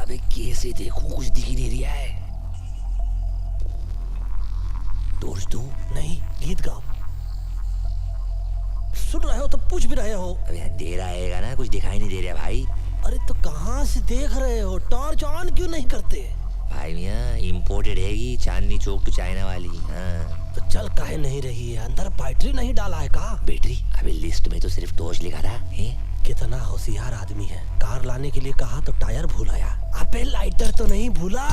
अबे कैसे देखूं, कुछ दिख ही नहीं रहा है। टॉर्च दूं? नहीं, गीत गाओ। सुन रहे हो तो पूछ भी रहे हो। अबे अंधेरा आएगा ना, कुछ दिखाई नहीं दे रहा भाई। अरे तो कहाँ से देख रहे हो? टॉर्च ऑन क्यों नहीं करते? भाई मियाँ इम्पोर्टेड हैगी, चांदनी चौक टू चाइना वाली। हाँ तो चल काहे नहीं रही है? अंदर बैटरी नहीं डाला है का? बैटरी? अबे लिस्ट में तो सिर्फ टॉर्च लिखा था। कितना होशियार आदमी है। कार लाने के लिए कहा तो टायर भूल आया। अबे लाइटर तो नहीं भूला?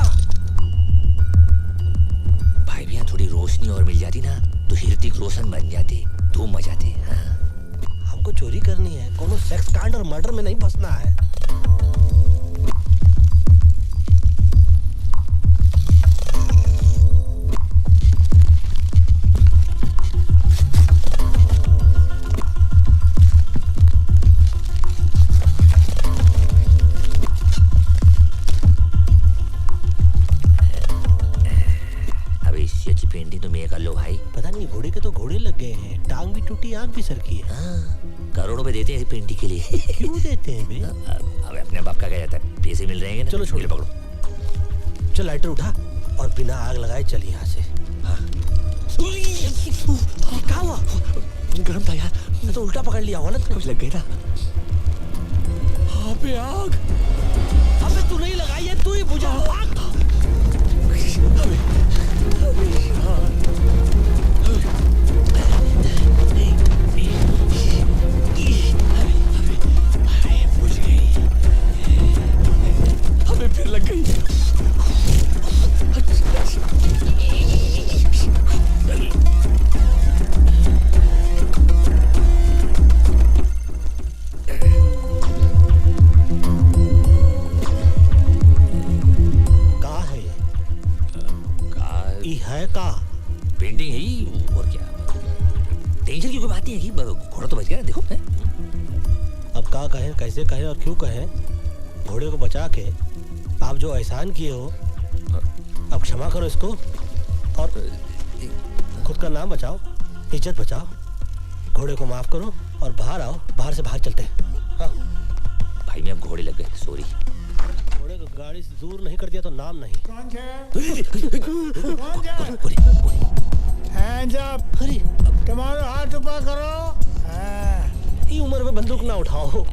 भाई मियाँ थोड़ी रोशनी और मिल जाती ना तो ऋतिक रोशन बन जाते, धूम मचाते। हाँ हमको चोरी करनी है, कोनो सेक्स कांड और मर्डर में नहीं फंसना है। पेंटिंग तो मैं कर लो भाई। पता नहीं घोड़े के तो घोड़े लग गए हैं, टांग भी टूटी, आंख भी सरकी है। हाँ, करोड़ों में देते हैं पेंटिंग के लिए। क्यों देते हैं बे? अब अपने बाप का क्या जाता है, पैसे मिल रहे हैं ना। चलो छोड़ पकड़ो। चल लाइटर उठा और बिना आग लगाए चल यहाँ से। हाँ। क्या हुआ? गर्म था यार। तो उल्टा पकड़ लिया होगा ना, कुछ लग गई ना। हाँ पे आग। अबे तू नहीं लगाई है, तू ही बुझा आग। हमें फिर लग गई। कहाँ है ये? है का? पेंटिंग है ही, और क्या। टेंशन की कोई बात नहीं है कि घोड़ा तो बच गया ना, देखो है? अब का कहे, कैसे कहे और क्यों कहे? घोड़े को बचा के आप जो एहसान किए हो, अब क्षमा करो इसको और खुद का नाम बचाओ, इज्जत बचाओ। घोड़े को माफ करो और बाहर आओ, बाहर से बाहर चलते हैं। हाँ। भाई मैं अब घोड़े लग गए, सॉरी। घोड़े को गाड़ी से दूर नहीं कर दिया तो नाम नहीं। कौन हैंड्स अप। अरे तुम्हारा हाथ ऊपर करो। ये उम्र में बंदूक ना उठाओ। देखो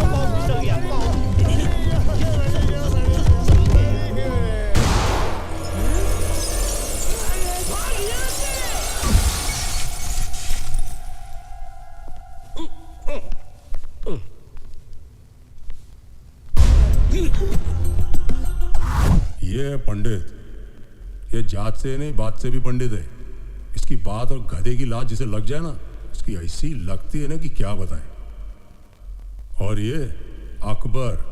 पाँव फिसल गया, पाँव। ये है पंडित। ये जात से नहीं, बात से भी पंडित है। इसकी बात और गधे की लात जिसे लग जाए ना, इसकी ऐसी लगती है ना कि क्या बताएं। और ये अकबर,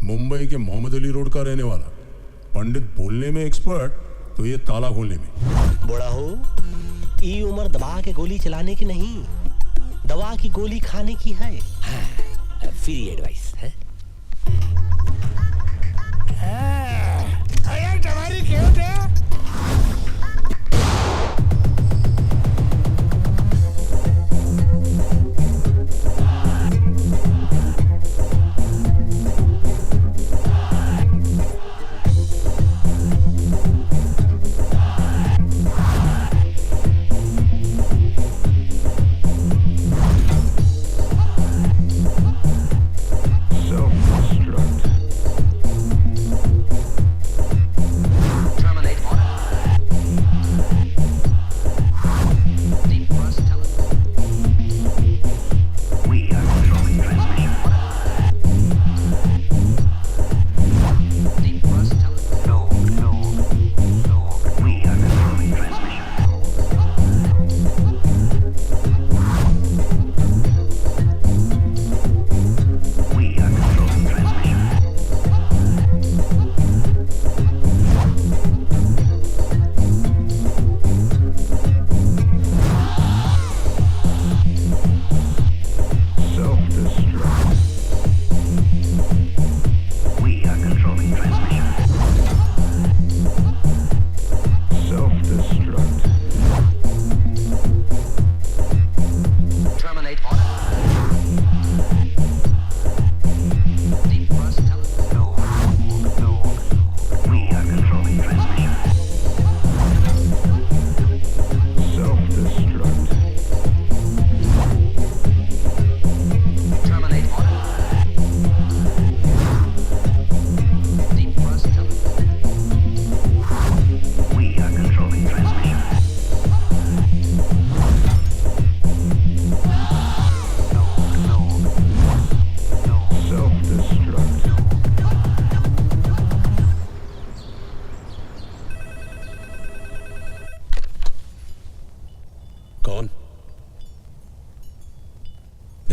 मुंबई के मोहम्मद अली रोड का रहने वाला। पंडित बोलने में एक्सपर्ट, तो ये ताला खोलने में। बड़ा हो, ये उम्र दबा के गोली चलाने की नहीं, दवा की गोली खाने की है। हाँ, फ्री एडवाइस है। अरे तुम्हारी क्यों थे?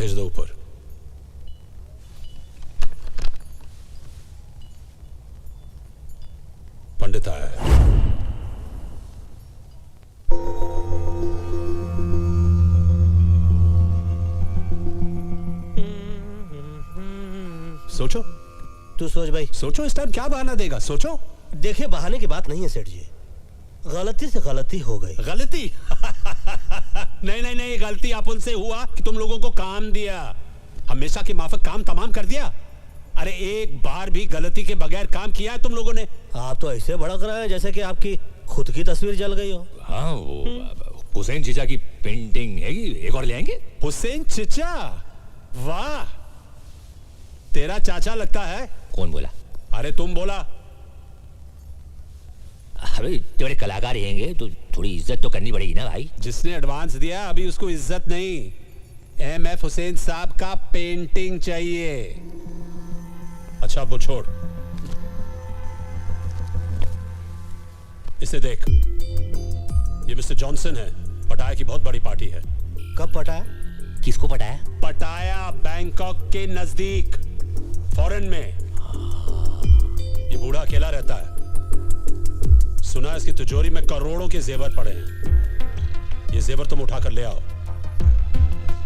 भेज दो ऊपर। पंडित आया है। सोचो, तू सोच भाई। सोचो इस टाइम क्या बहाना देगा, सोचो। देखिए बहाने की बात नहीं है सेठ जी, गलती से गलती हो गई। गलती? नहीं नहीं नहीं, गलती अपन से हुआ कि तुम लोगों को काम दिया, हमेशा के माफक काम तमाम कर दिया। अरे एक बार भी गलती के बगैर काम किया है तुम लोगों ने? आप तो ऐसे भड़क रहे हैं जैसे कि आपकी खुद की तस्वीर जल गई हो। हाँ, वो हुसैन चीचा की पेंटिंग है, एक और ले आएंगे। हुसैन चिचा? वाह, तेरा चाचा लगता है। कौन बोला? अरे तुम बोला। अरे तेरे कलाकार रहेंगे तो थोड़ी इज्जत तो करनी पड़ेगी ना भाई। जिसने एडवांस दिया अभी उसको इज्जत नहीं, MF हुसैन साहब का पेंटिंग चाहिए। अच्छा वो छोड़, इसे देख, ये मिस्टर जॉनसन है, पटाया की बहुत बड़ी पार्टी है। कब पटाया? किसको पटाया? पटाया बैंकॉक के नजदीक, फॉरेन में। ये बूढ़ा अकेला रहता है, सुना है इसकी तिजोरी में करोड़ों के जेवर पड़े हैं। ये जेवर तुम उठा कर ले आओ,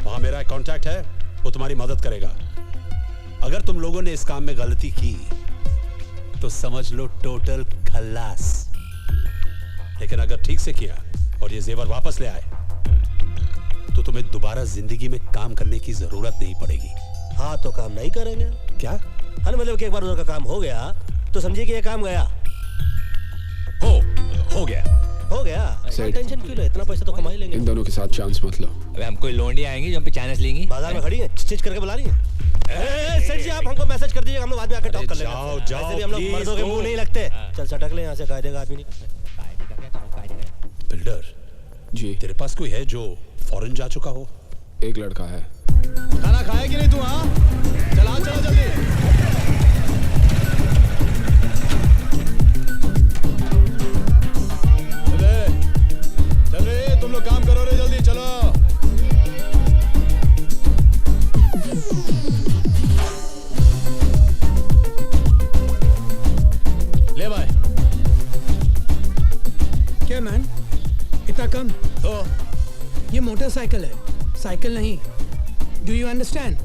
वहां मेरा एक कांटेक्ट है, वो तुम्हारी मदद करेगा। अगर तुम लोगों ने इस काम में गलती की तो समझ लो टोटल खल्लास, लेकिन अगर ठीक से किया और ये जेवर वापस ले आए तो तुम्हें दोबारा जिंदगी में काम करने की जरूरत नहीं पड़ेगी। हाँ तो काम नहीं करेंगे क्या? हाँ मतलब कि एक बार उनका काम हो गया तो समझिए कि ये काम गया। हो गया। हो गया, टेंशन क्यों ले, इतना पैसा तो कमा ही लेंगे। इन दोनों के साथ चांस मत लो। अबे हम कोई लोंडी आएंगे जो हम पे चांस लेंगी। बाजार में खड़ी है, चिच करके बुला रही है। सेठ जी आप हमको मैसेज कर दीजिए, हम लोग बाद में आके टॉक कर लेंगे। जाओ, जाओ, वैसे भी हम लोग please, मर्दों के go। मुंह नहीं लगते। चल सटक ले यहाँ से, कायदे का आदमी नहीं। बिल्डर जी, तेरे पास कोई है जो फॉरेन जा चुका हो? एक लड़का है। खाना खाया कि नहीं तू? हाँ चला चलो जल्दी। चल रे तुम लोग काम करो रे, जल्दी चलो। ले भाई। क्या मैन, इतना कम? तो ये मोटरसाइकिल है, साइकिल नहीं। Do you understand?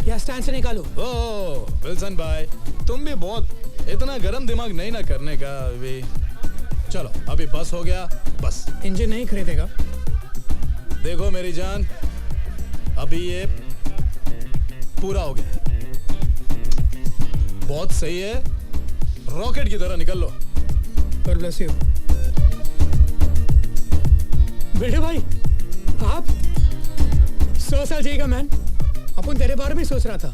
या स्टैंड से निकालो। ओ विल्सन भाई, तुम भी बहुत इतना गरम दिमाग नहीं ना करने का अभी। चलो अभी बस हो गया, बस। इंजन नहीं खरीदेगा? देखो मेरी जान, अभी ये पूरा हो गया, बहुत सही है, रॉकेट की तरह निकल लो। God bless you। बेटे भाई, आप 100 साल जिएगा मैन, अपन तेरे बारे में सोच रहा था।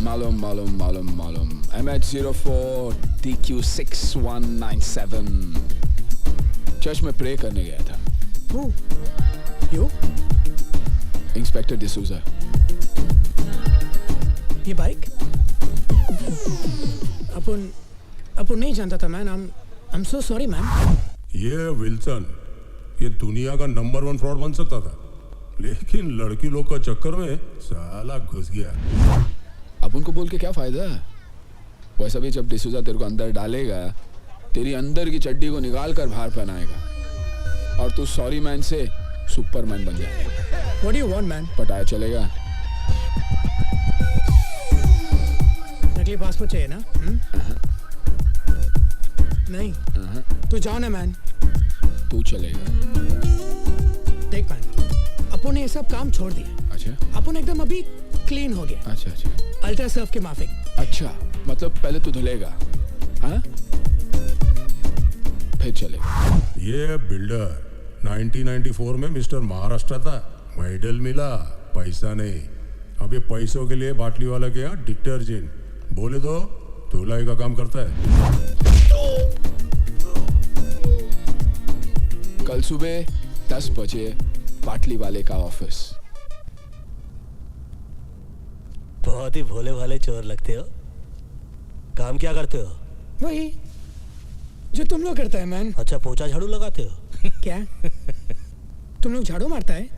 मालूम मालूम मालूम मालूम। MH04 TQ6197 चर्च में प्रे करने गया था। Who? You? इंस्पेक्टर डिसूजा। ये बाइक? अपन नहीं जानता था man. I'm so sorry man. ये विल्सन, ये दुनिया का नंबर 1 फ्रॉड बन सकता था, लेकिन लड़की लोग का चक्कर में साला घुस गया। अब उनको बोल के क्या फायदा है? वैसा भी जब डिसूजा तेरे को अंदर डालेगा, तेरी अंदर की चड्डी को निकाल कर बाहर पहनाएगा और तू सॉरी मैन से सुपरमैन बन जाएगा। What do you want man? पटाया चलेगा? नकली पासपोर्ट चाहिए ना? नहीं, तू जाओ ना मैन। तू चलेगा। देख मैन, अपन ने ये सब काम छोड़ दिया। अच्छा अपन एकदम अभी क्लीन हो गया, अच्छा अच्छा अल्ट्रा सर्फ के माफिक। अच्छा, मतलब पहले तू धुलेगा, हाँ? फिर चलेगा। ये बिल्डर 1994 में मिस्टर महाराष्ट्र था, मेडल मिला, पैसा नहीं। अब ये पैसों के लिए बाटली वाला के यहाँ डिटर्जेंट बोले तो धुलाई का काम करता है। कल सुबह 10 बजे बाटली वाले का ऑफिस। बहुत ही भोले भाले चोर लगते हो। काम क्या करते हो? वही जो तुम लोग करता है मैन। अच्छा, पोछा झाड़ू लगाते हो? क्या तुम लोग झाड़ू मारता है?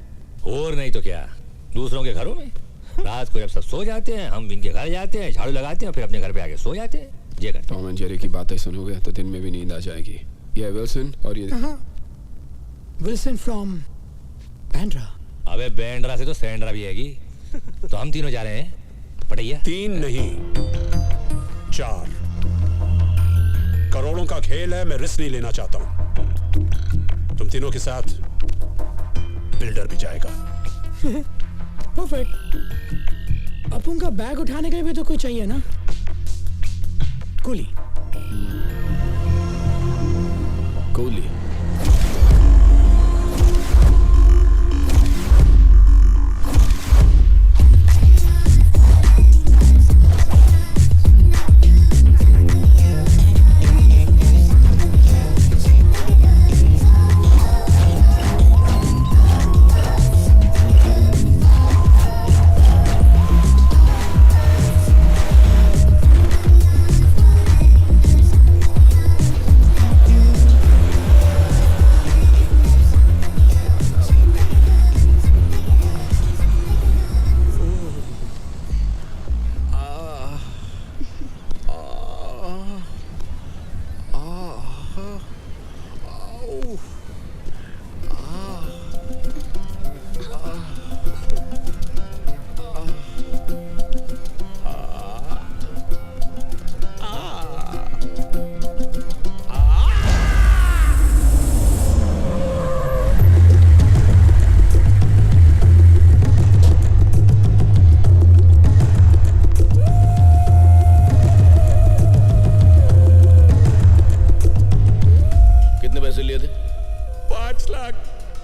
और नहीं तो क्या, दूसरों के घरों में। रात को जब सब सो जाते हैं हम इनके घर जाते हैं, झाड़ू लगाते हैं, फिर अपने घर पे आके सो जाते हैं। ये करते टॉम एंड जेरी की बातें सुनोगे तो दिन में भी नींद आ जाएगी। ये विल्सन और ये विल्सन फ्रॉम बैंड्रा। हैं। अबे बैंड्रा से तो सैंड्रा भी हैगी। तो हम तीनों जा रहे हैं पटैया। 3 नहीं 4 करोड़ों का खेल है, मैं रिस्क नहीं लेना चाहता हूं। तुम तीनों के साथ बिल्डर भी जाएगा। परफेक्ट। अपन का बैग उठाने के लिए भी तो कोई चाहिए ना, कुली। कोहली।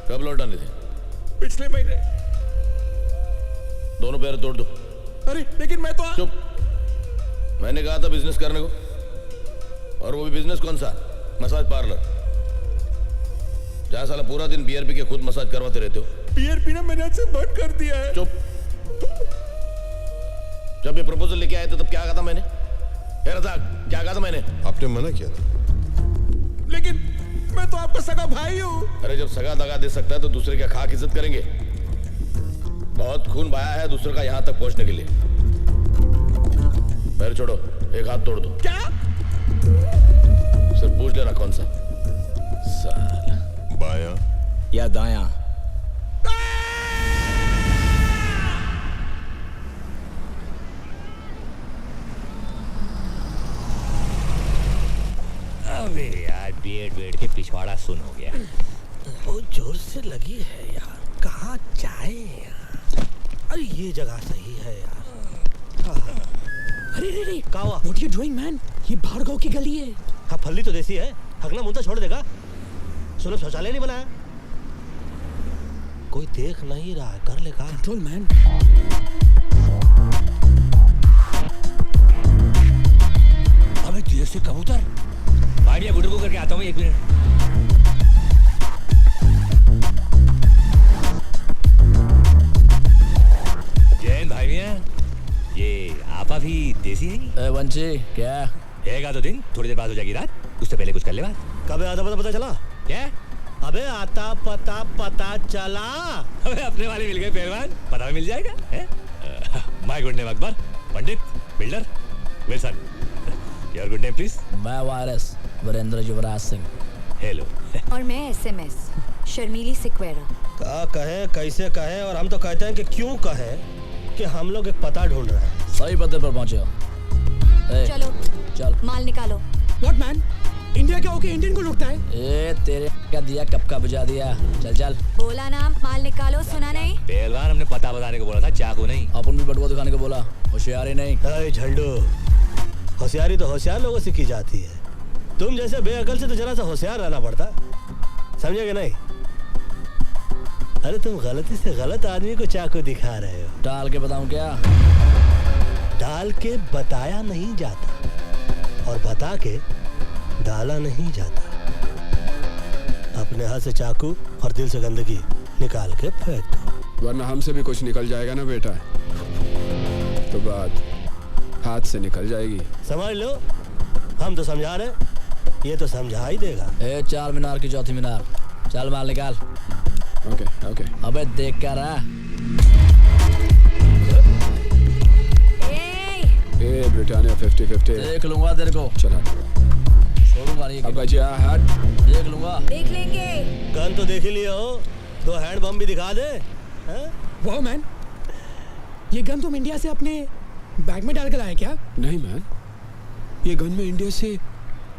कब लौटाने थे? पिछले महीने। दोनों पैर तोड़ दो। अरे लेकिन मैं तो चुप। मैंने कहा था बिजनेस करने को, और वो भी बिजनेस कौन सा? मसाज पार्लर, जहां साला पूरा दिन बियर पी के खुद मसाज करवाते रहते हो। बियर पीना मैंने आज से बंद कर दिया है। चुप। जब ये प्रपोजल लेके आए थे तब क्या कहा था मैंने? क्या कहा था मैंने? आपने मना किया था। लेकिन मैं तो आपका सगा भाई हूँ। अरे जब सगा दगा दे सकता है तो दूसरे क्या खाक इज्जत करेंगे? बहुत खून बहाया है दूसरे का यहां तक पहुंचने के लिए। पैर छोड़ो, एक हाथ तोड़ दो। क्या? सिर्फ पूछ लेना कौन सा? साला। बायां या दायां? अबे यार बेड के पिछवाड़ा सुन हो गया। बहुत जोर से लगी है यार, कहाँ जाए यार? अरे ये जगह सही है यार। अरे रे रे, क्या हुआ? What you doing man? ये भार्गव की गली है। हाँ फल्ली तो देसी है, हगना मुंता छोड़ देगा। सुनो शौचालय नहीं बनाया, कोई देख नहीं रहा है, कर लेगा। Control man. अबे धीरे से कबूतर। भाई मैं गुड्डू को करके आता हूँ, 1 मिनट। जैन भाई मियाँ, ये आपा भी देसी है? वंशी क्या रहेगा तो दिन, थोड़ी देर बाद हो जाएगी रात, उससे पहले कुछ कर ले बात। कब आता पता चला? क्या? अबे आता पता चला। अबे अपने वाले मिल गए पहलवान, पता भी मिल जाएगा। My good name Akbar, Pandit, builder, Wilson. Your good name please? मैं वायरस वीरेंद्र युवराज सिंह। हेलो। और मैं एसएमएस शर्मीली सिक्वेरा। का कहे, कैसे कहे, और हम तो कहते हैं कि क्यों कहे कि हम लोग एक पता ढूंढ रहे हैं। सही पते पर पहुंचे हो। चलो चल माल निकालो। What man? इंडिया क्या होके इंडियन को लुटता है? ए तेरे क्या दिया, कब का बुझा दिया। चल चल बोला ना माल निकालो, सुना नहीं? पहलवान हमने पता बताने को बोला था, चाकू नहीं। अपन भी बटुआ दिखाने को बोला, होशियारी नहीं। अरे झंडू, होशियारी तो होशियार लोगों से की जाती है, तुम जैसे बेअकल से तो जरा सा होशियार रहना पड़ता, समझे कि नहीं? अरे तुम गलती से गलत आदमी को चाकू दिखा रहे हो। डाल के बताऊं क्या? डाल के बताया नहीं जाता, और बता के डाला नहीं जाता। अपने हाथ से चाकू और दिल से गंदगी निकाल के फेंक दो, वरना हमसे भी कुछ निकल जाएगा ना बेटा, तो बात हाथ से निकल जाएगी। समझ लो, हम तो समझा रहे, ये तो समझा ही देगा। ए 4 मीनार की चौथी मीनार, चल माल निकाल। Okay okay. अबे देख क्या रहा? ए ब्रिटानिया 50-50 देख लूंगा तेरे को, चला छोड़ूंगा नहीं। अब बचा हट देख लूंगा। देख लेंगे। गन तो देख ही लिया हो, 2 हैंड बम भी दिखा दे। वाह मैन, ये गन तुम इंडिया से अपने बैग में डाल कर लाए क्या? नहीं मैन, ये गन मैं इंडिया से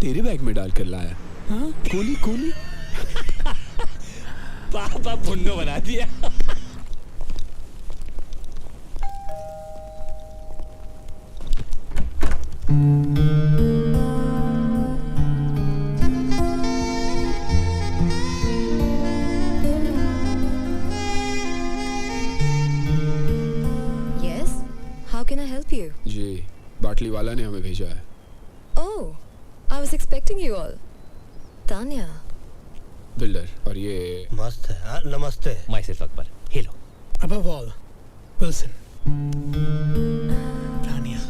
तेरे बैग में डाल कर लाया। हाँ? कोली कोली पापा पुन्नो बना दिया। Yes. How can I help you? जी, बाटली वाला ने हमें भेजा है। Oh, I was expecting you all. Tanya. Builder, और ये मस्त है। हाँ, नमस्ते। My self Akbar, hello. Above all, Wilson. Tanya,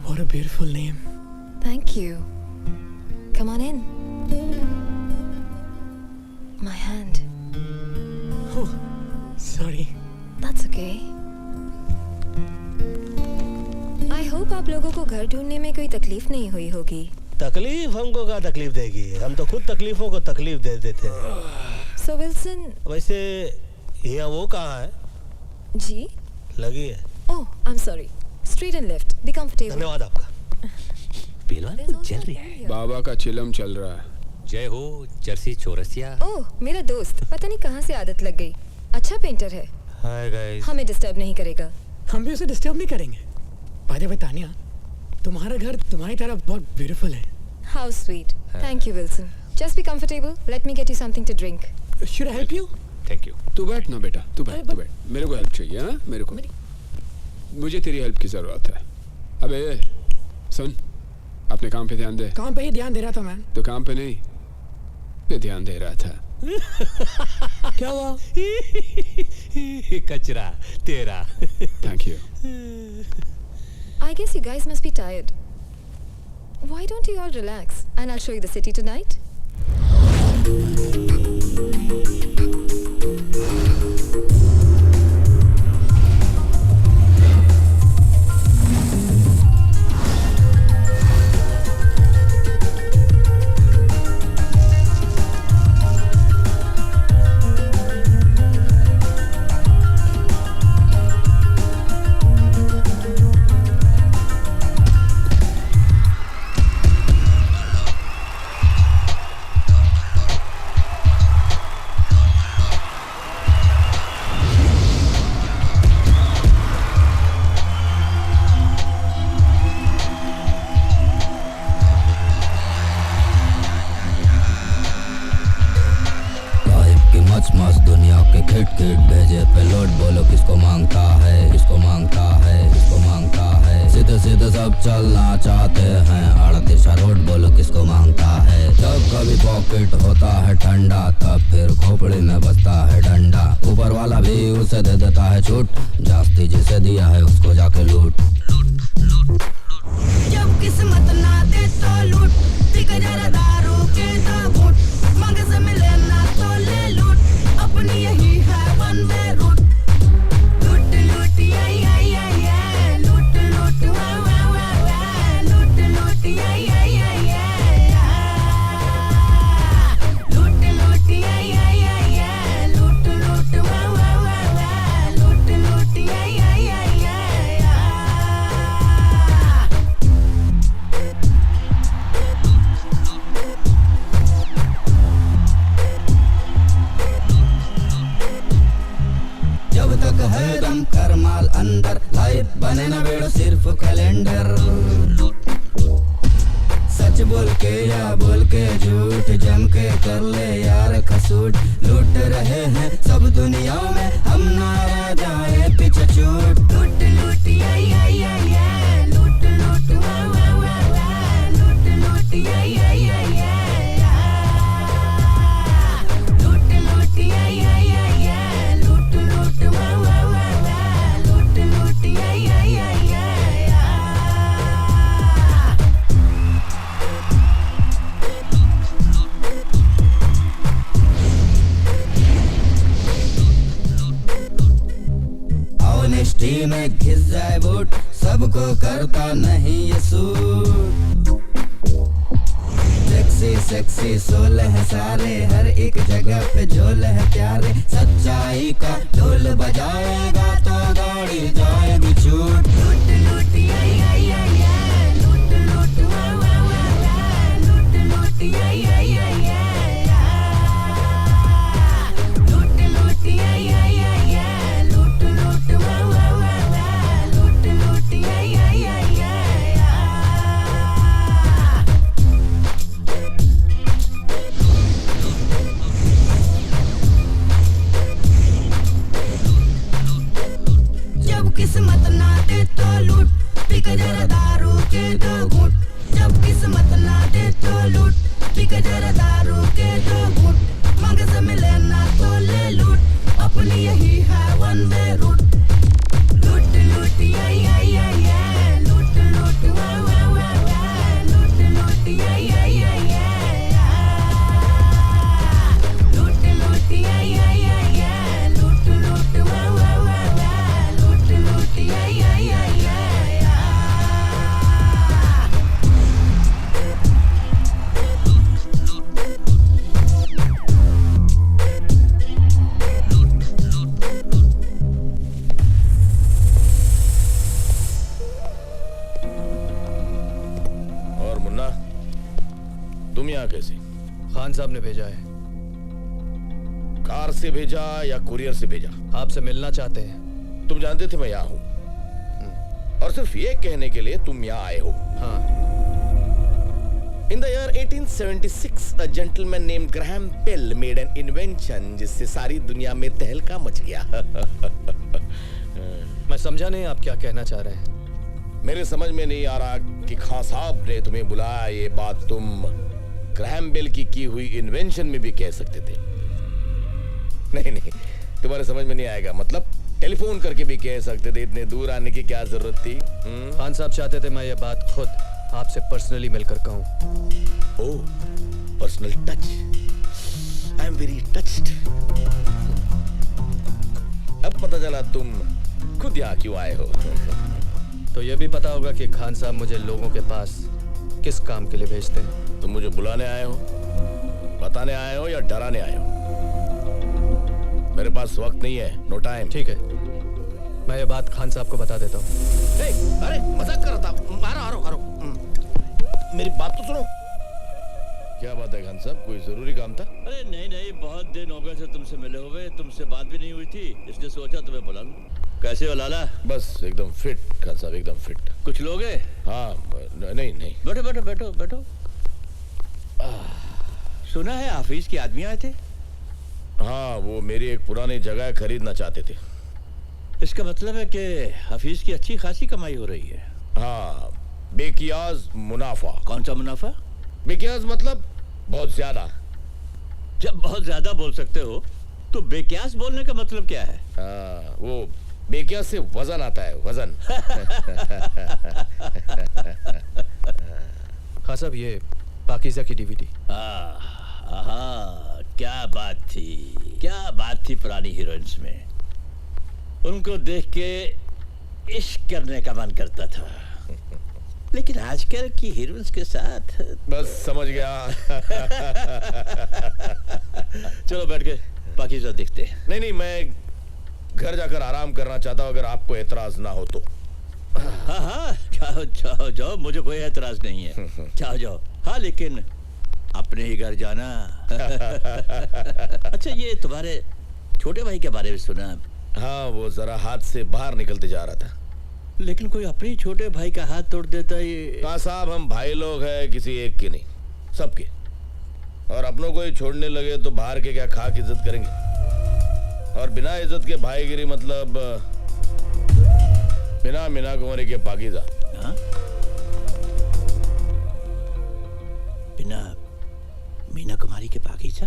what a beautiful name. Thank you. Come on in. My hand. Oh, sorry. That's okay. I hope आप लोगों को घर ढूंढने में कोई तकलीफ नहीं हुई होगी। तकलीफ हमको क्या तकलीफ देगी, हम तो खुद तकलीफों को तकलीफ दे देते हैं। So Wilson. वैसे यहाँ वो कहाँ है? जी? लगी है। Oh, I'm sorry. Straight and left. Be comfortable. धन्यवाद आपका। पहलवान There's also चल a रही room है। here. बाबा का चिलम चल रहा है। जय हो जर्सी चौरसिया। ओह, मेरा दोस्त, पता नहीं कहाँ से आदत लग गई। अच्छा पेंटर है, हाय गाइस। हमें डिस्टर्ब नहीं करेगा। हम भी उसे डिस्टर्ब नहीं करेंगे। बाय द वे तानिया, तुम्हारा घर तुम्हारी तरह बहुत ब्यूटीफुल है। How sweet. Thank you, Wilson. Just be comfortable. Let me get you something to drink. Should I help you? Thank you. तू बैठ ना बेटा, तू बैठ, तू बैठ। मेरे को हेल्प चाहिए, हाँ? मेरे को मुझे तेरी हेल्प की जरूरत है। अबे सुन, अपने काम पे ध्यान दे। काम पे ही ध्यान दे रहा था मैन। तो काम पे नहीं, पे ध्यान दे रहा था। क्या हुआ? कचरा तेरा। Thank you. I guess you guys must be tired. Why don't you all relax and I'll show you the city tonight? मस्त दुनिया के खिट खिट भेजे पे लोड, बोलो किसको मांगता है, किसको मांगता है, किसको मांगता है। सीधे सीधे सब चलना चाहते हैं, 38 रोड बोलो किसको मांगता है। जब कभी पॉकेट होता है ठंडा, तब फिर खोपड़ी में बसता है डंडा। ऊपर वाला भी उसे दे देता है छूट, जास्ती जिसे दिया है उसको जाके लूट। जब किस्मत ना दे तो लूट, दिख जरा दारू के दागुट, मांगे से मिले ना तो ले लूट, अपनी यही है वन वे रूट। लूट लूट आई आई आई आई, लूट लूट वाह वाह वाह वाह, लूट लूट आई आई आई आई, लूट लूट आई आई आई आई, लूट लूट वाह वाह वाह वाह, लूट लूट आई आई आई आई। जब तक है दम कर माल अंदर, लाइफ बने न बेड़ो सिर्फ कैलेंडर। सच बोल के या बोल के झूठ, जम के कर ले यार खसूट। लूट रहे हैं सब दुनिया में, हम ना रह जाए पीछे छूट। लूट लूट आई आई आई आई, लूट लूट वाह वाह वाह वाह, लूट लूट आई आई आई आई, लूट लूट आई आई आई आई, लूट लूट वाह वाह वाह वाह, लूट लूट आई आई आई आई। ऑनेस्टी में घिस जाए बूट, सबको करता नहीं ये सूट। सेक्सी सेक्सी सोल है सारे, हर एक जगह पे झोल है प्यारे। सच्चाई का ढोल बजाएगा तो गाड़ी जाएगी छूट। लूट लूट आई आई आई आई, लूट लूट वाह वाह वाह वाह, लूट लूट आई आई आई आई, लूट लूट आई आई आई आई, लूट लूट वाह वाह वाह वाह, लूट लूट आई आई आई आई। जब किस्मत ना दे तो लूट, पिक जरा दारू के दो घूंट। जब किस्मत ना दे तो लूट, पिक जरा दारू के दो घूंट। मांग से मिले ना तो ले लूट, अपनी यही है वन वे रूट। लूट लूट आई आई आई आई, लूट लूट वाह वाह वाह वाह, लूट लूट आई आई आई आई, लूट लूट आई आई आई आई, लूट लूट वाह वाह वाह वाह, लूट लूट आई आई आई आई। और मुन्ना, तुम यहाँ कैसे? खान साहब ने भेजा है। कार से भेजा या कुरियर से भेजा? आपसे मिलना चाहते हैं। तुम जानते थे मैं यहाँ हूँ, और सिर्फ ये कहने के लिए तुम यहाँ आए हो? हाँ। In the year 1876, a gentleman named Graham Bell made an invention जिससे सारी दुनिया में तहलका मच गया। मैं समझा नहीं आप क्या कहना चाह रहे हैं। मेरे समझ में नहीं आ रहा कि खान साहब ने तुम्हें बुलाया, ये बात तुम ग्रैहम बेल की हुई इन्वेंशन में भी कह सकते थे। नहीं नहीं, तुम्हारे समझ में नहीं आएगा। मतलब टेलीफोन करके भी कह सकते थे, इतने दूर आने की क्या जरूरत थी? खान साहब चाहते थे मैं ये बात खुद आपसे पर्सनली मिलकर कहूं। Oh, personal touch. I am very touched. अब पता चला तुम खुद यहाँ क्यों आए हो। तो ये भी पता होगा कि खान साहब मुझे लोगों के पास किस काम के लिए भेजते हैं। तुम मुझे बुलाने आए हो, बताने आए हो या डराने आए हो? मेरे पास वक्त नहीं है, नो टाइम। ठीक है, मैं ये बात खान साहब को बता देता हूँ। अरे मजाक कर रहा था। आ रहा मेरी बात तो सुनो। क्या बात है खान साहब, कोई जरूरी काम था? अरे नहीं नहीं, बहुत दिन हो गए थे तुमसे मिले हुए, तुमसे बात भी नहीं हुई थी, इसलिए सोचा तुम्हें बुला लूं। कैसे हो लाला? बस एकदम फिट खान साहब, एकदम फिट। कुछ लोग हैं? हाँ, नहीं नहीं। बैठो बैठो बैठो बैठो। सुना है हाफिज के आदमी आए थे? हाँ, वो मेरी एक पुरानी जगह खरीदना चाहते थे। इसका मतलब है कि हाफिज की अच्छी खासी कमाई हो रही है। हाँ, बेकियाज मुनाफा। कौन सा मुनाफा? बेकियाज मतलब बहुत ज्यादा। जब बहुत ज्यादा बोल सकते हो तो बेकियास बोलने का मतलब क्या है? वो बेकियास से वजन आता है, वजन। हाँ साहब, ये पाकीज़ा की डीवीडी। क्या बात थी पुरानी हीरोइंस में। उनको देख के इश्क करने का मन करता था, लेकिन आजकल की हीरोइंस के साथ बस समझ गया। चलो बैठ के पाकीज़ा देखते हैं। नहीं, मैं घर जाकर आराम करना चाहता हूँ, अगर आपको एतराज ना हो तो। हाँ, जाओ, मुझे कोई एतराज नहीं है। जाओ। हाँ, लेकिन अपने ही घर जाना। अच्छा, ये तुम्हारे छोटे भाई के बारे में सुना? हाँ, वो जरा हाथ से बाहर निकलते जा रहा था। लेकिन कोई अपने छोटे भाई का हाथ तोड़ देता है ये? हाँ साहब, हम भाई लोग हैं, किसी एक के नहीं, सबके। और अपनों को ही छोड़ने लगे तो बाहर के क्या खाक इज्जत करेंगे। और बिना इज्जत के भाईगिरी मतलब बिना मीना कुंवरी के पाकीज़ा। हाँ? बिना मीना कुमारी के पाकीज़ा?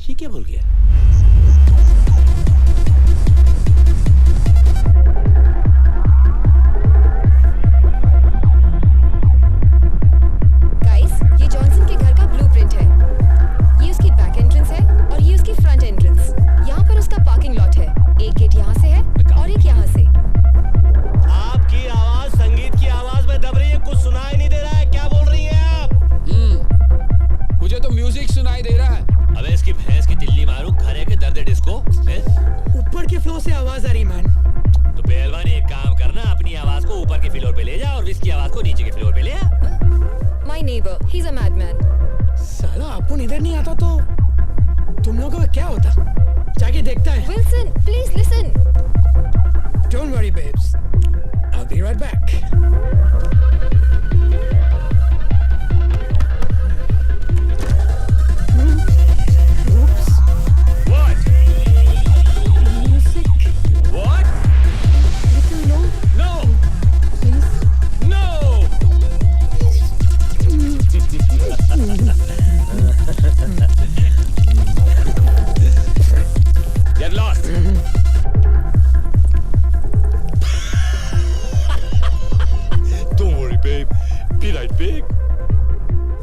ये क्या बोल गया? ये जॉनसन के घर का ब्लूप्रिंट है। ये उसकी बैक एंट्रेंस है और ये उसकी फ्रंट एंट्रेंस। यहाँ पर उसका पार्किंग लॉट है। एक गेट यहाँ से है और एक यहाँ से। neighbor. He's a madman. साला अपन इधर नहीं आता तो तुम लोगों का क्या होता? जाके देखता है. Wilson, please listen. Don't worry, babes. I'll be right back. Get lost. Don't worry, babe. Be right back.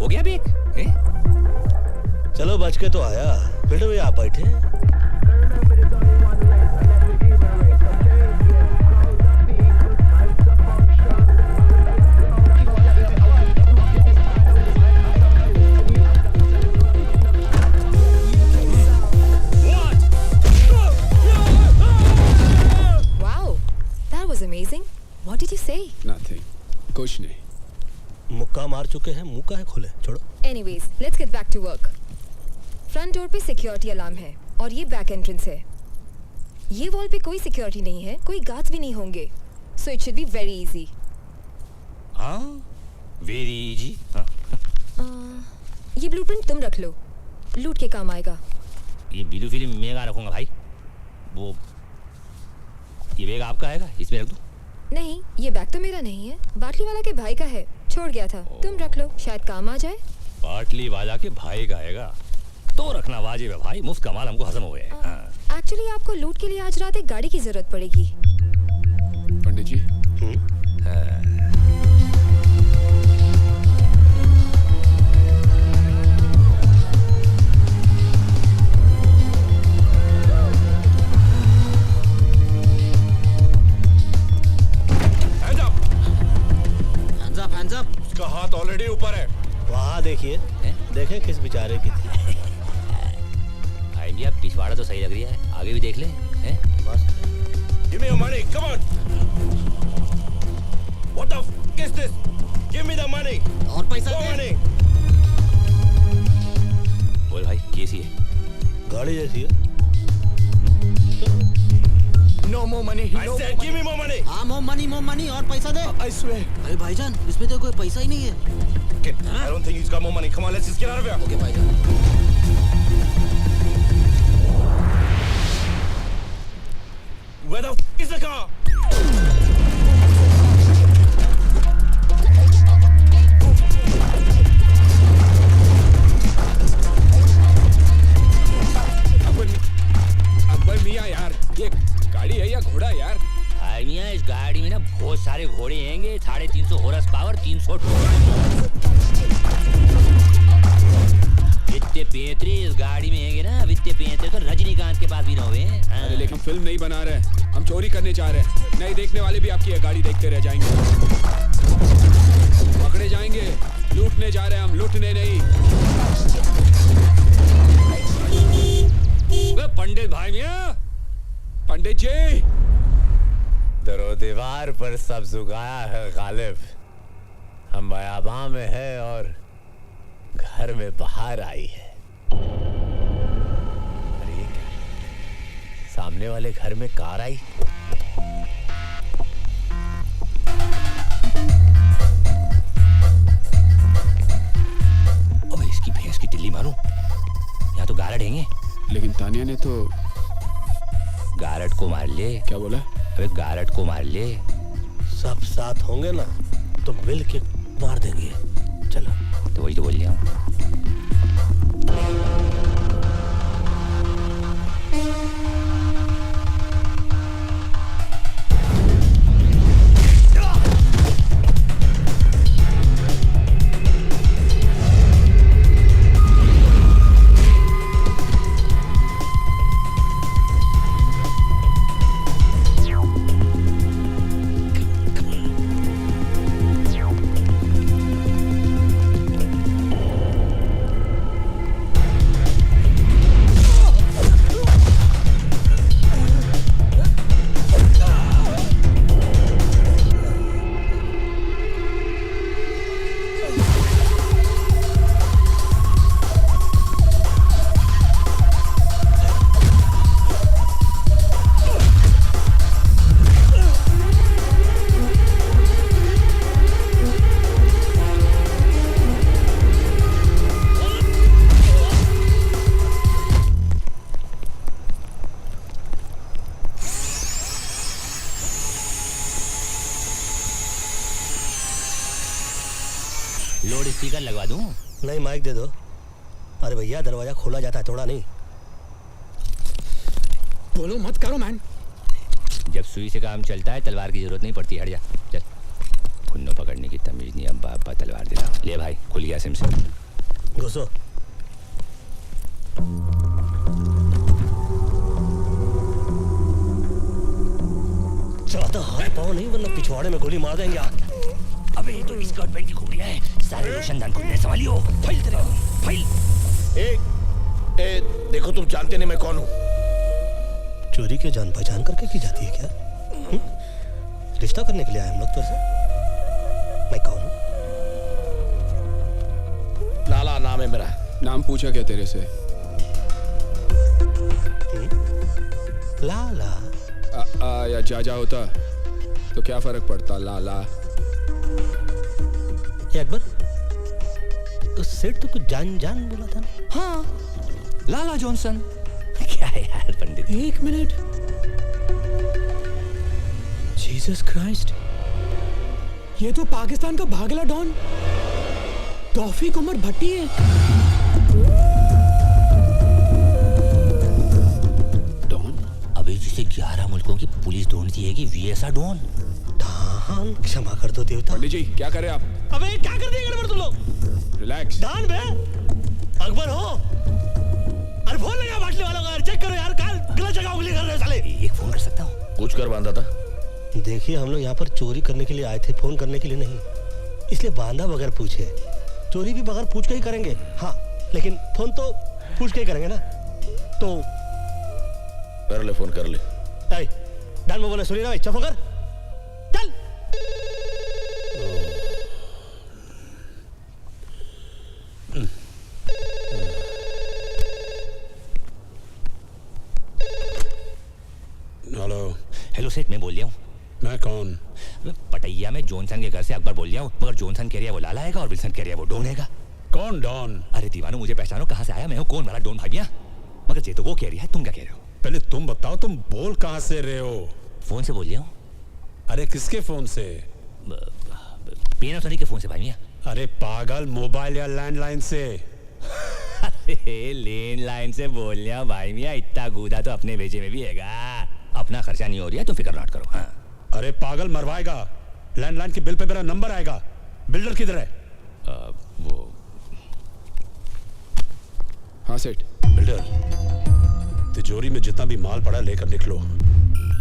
हो गया बेक? चलो बच के तो आया। बेटे भैया आप बैठे। Amazing. What did you say? Nothing. कुछ नहीं. मुक्का मार चुके हैं, मुंह काहे खोले? छोड़ो. Anyways, let's get back to work. Front door पे security alarm है और ये back entrance है. ये wall पे कोई security नहीं है, कोई guards भी नहीं होंगे. So it should be very easy. हाँ, very easy. ये blueprint तुम रख लो. लूट के काम आएगा. ये ब्लू फिल्म मैं रखूंगा भाई. वो ये बैग आपका आएगा, इसमें रख दो. नहीं, ये बैग तो मेरा नहीं है, बाटली वाला के भाई का है, छोड़ गया था. तुम रख लो, शायद काम आ जाए. बाटली वाला के भाई का आएगा तो रखना वाजिब है भाई, मुफ्त कमाल हमको हजम हो गए. एक्चुअली आपको लूट के लिए आज रात एक गाड़ी की जरूरत पड़ेगी. पंडित जी. उसका हाथ ऑलरेडी ऊपर है. वहाँ देखिए, देखें किस बेचारे की थी. भाई जी आप पिछवाड़ा तो सही लग रही है, आगे भी देख ले. बस. Give me your money, come on. What the f is this? Give me the money. और पैसा दे. money. बोल भाई कैसी है? गाड़ी जैसी है. No more money. I said give me more money. हाँ more money और पैसा दे. I swear. अरे भाईजान इसमें तो कोई पैसा ही नहीं है. I don't think he's got more money. Come on, let's just get out of here. Okay भाईजान. Where the f is the car? अब्बल मियाँ यार, ये गाड़ी है या घोड़ा यार? भाई मियाँ इस गाड़ी में ना बहुत सारे घोड़े हैंगे. 350 हॉर्स पावर, 300 इतने पैंतरे इस गाड़ी में हैंगे ना. इतने पैंतरे तो रजनीकांत के पास भी ना हुए. अरे लेकिन हम फिल्म नहीं बना रहे, हम चोरी करने जा रहे हैं. नहीं देखने वाले भी आपकी ये गाड़ी देखते रह जाएंगे. पकड़े जाएंगे. लूटने जा रहे हैं हम, लूटने नहीं. पंडित भाई मियाँ. पंडित जी. दरो दीवार पर सब जुगाया है गालिब. हम बयाबां में है और घर में बाहर आई है. अरे ये क्या? सामने वाले घर में कार आई. अबे इसकी भैंस की तिल्ली मारूं. यहाँ तो गारड हैंगे. लेकिन तानिया ने तो गारड को मार ले. क्या बोला? अबे गारड को मार ले. सब साथ होंगे ना तो मिल के मार देंगे. चलो. तो वही तो बोल रहा हूँ. लाउड स्पीकर लगवा दूं? नहीं, माइक दे दो। अरे भैया, दरवाजा खोला जाता है, तोड़ा नहीं। बोलो मत करो मैन। जब सुई से काम चलता है तलवार की जरूरत नहीं पड़ती। हट जा, चल। कुन्नों पकड़ने की तमीज नहीं, अब्बा अब्बा तलवार दिला। ले भाई, खुल गया सिम। घुसो। चाहता हाथ पाँव नहीं, वरना पिछवाड़े में गोली मार देंगे। अबे ये तो स्कर्ट पैंट की खुलिया है, सारे रोशनदान खुलने संभालियो। फाइल तेरे फाइल। देखो, तुम जानते नहीं मैं कौन हूँ। चोरी के जान पहचान करके की जाती है क्या? रिश्ता करने के लिए आए हम लोग तुझसे। मैं कौन हूँ? लाला नाम है मेरा। नाम पूछा क्या तेरे से? लाला या जाजा होता तो क्या फर्क पड़ता? लाला अकबर, तो सेठ तो कुछ जान जान बोला था ना? हाँ, लाला जॉनसन। क्या यार पंडित। एक मिनट। जीसस क्राइस्ट, ये तो पाकिस्तान का भागला डॉन तौफीक उमर भट्टी है। डॉन? अबे जिसे 11 मुल्कों की पुलिस ढूंढती है कि वीएसआ डॉन। डान, क्षमा कर दो देवता। पंडित जी, क्या करे आप? अबे क्या कर दिए गड़बड़ तुम लोग? रिलैक्स। डान बे, अकबर हो? अरे फोन लगा बाटली वालों का, चेक करो यार, गलत जगह उंगली कर रहे हो साले। एक फोन कर सकता हूँ? पूछ कर बांधा था। देखिए, हम लोग यहाँ पर चोरी करने के लिए आए थे, फोन करने के लिए नहीं। इसलिए बांधा बगैर पूछे। चोरी भी बगैर पूछ के ही करेंगे, हाँ, लेकिन फोन तो पूछ के ही करेंगे ना। तो कर ले, फोन कर ले। डान में बोला, सुनिए ना भाई, चुप कर, चल। हेलो। हेलो सेठ, मैं बोल रहा हूँ। मैं कौन? पटैया में जॉनसन के घर से अकबर बोल रहा हूँ, मगर जॉनसन कह रहा है वो लाला आएगा और विल्सन कह रहा है वो डॉन आएगा। कौन डॉन? अरे दीवानो, मुझे पहचानो, कहाँ से आया मैं हूँ, कौन वाला डॉन भागिया? मगर ये तो वो कह रही है, तुम क्या कह रहे हो? पहले तुम बताओ, तुम बोल कहाँ से रहे हो? फोन से बोल रहा हूँ। अरे किसके फोन से? पैनासोनिक के फोन से भाई। अरे पागल, मोबाइल या लैंडलाइन से? अरे लैंडलाइन से बोल रहा हूँ भाई मियाँ, इतना गूदा तो अपने भेजे में भी हैगा। अपना खर्चा नहीं हो रहा है, तुम फिक्र मत करो। हाँ। अरे पागल, मरवाएगा। लैंडलाइन के बिल पे मेरा नंबर आएगा। बिल्डर किधर है? वो हाँ सेठ। बिल्डर, तिजोरी में जितना भी माल पड़ा लेकर निकलो,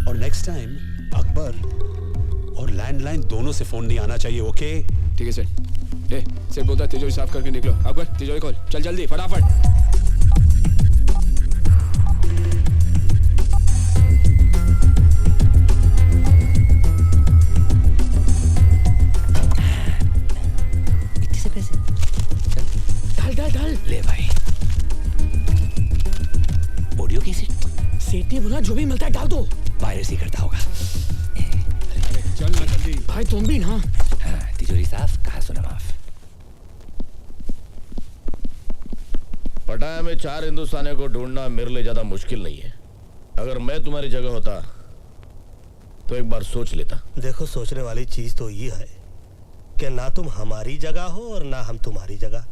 और नेक्स्ट टाइम अकबर और लैंडलाइन दोनों से फोन नहीं आना चाहिए, ओके? ठीक है सेठ। सेठ बोलता है तिजोरी साफ करके निकलो। अकबर, तिजोरी खोल, चल जल्दी, फटाफट। डाल ले भाई। Audio cassette? सेठ ने बोला जो भी मिलता है डाल दो। वायरस ही करता होगा। चल ना जल्दी। भाई तुम भी ना। हाँ, तिजोरी साफ, कहा सुना माफ। पटाया में 4 हिंदुस्तानियों को ढूंढना मेरे लिए ज्यादा मुश्किल नहीं है। अगर मैं तुम्हारी जगह होता तो एक बार सोच लेता। देखो, सोचने वाली चीज तो ये है कि ना तुम हमारी जगह हो और ना हम तुम्हारी जगह।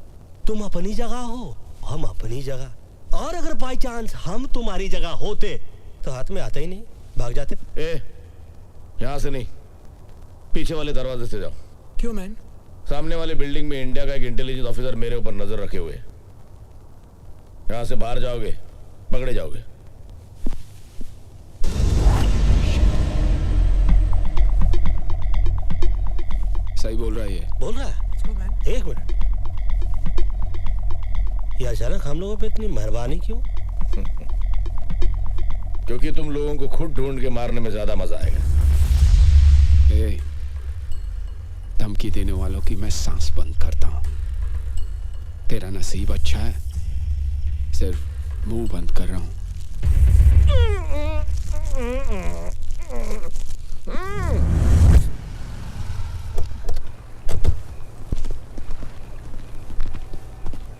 तुम अपनी जगह हो, हम अपनी जगह। और अगर बाई चांस हम तुम्हारी जगह होते तो हाथ में आते ही नहीं, भाग जाते। यहाँ से नहीं, पीछे वाले दरवाजे से जाओ। क्यों मैन? सामने वाली बिल्डिंग में इंडिया का एक इंटेलिजेंस ऑफिसर मेरे ऊपर नजर रखे हुए। यहाँ से बाहर जाओगे, पकड़े जाओगे। सही बोल रहा है ये। बोल रहा है? एक मिनट, ये अचानक हम लोगों पे इतनी मेहरबानी क्यों? क्योंकि तुम लोगों को खुद ढूंढ के मारने में ज्यादा मजा आएगा। धमकी देने वालों की मैं सांस बंद करता हूं। तेरा नसीब अच्छा है, सिर्फ मुंह बंद कर रहा हूं।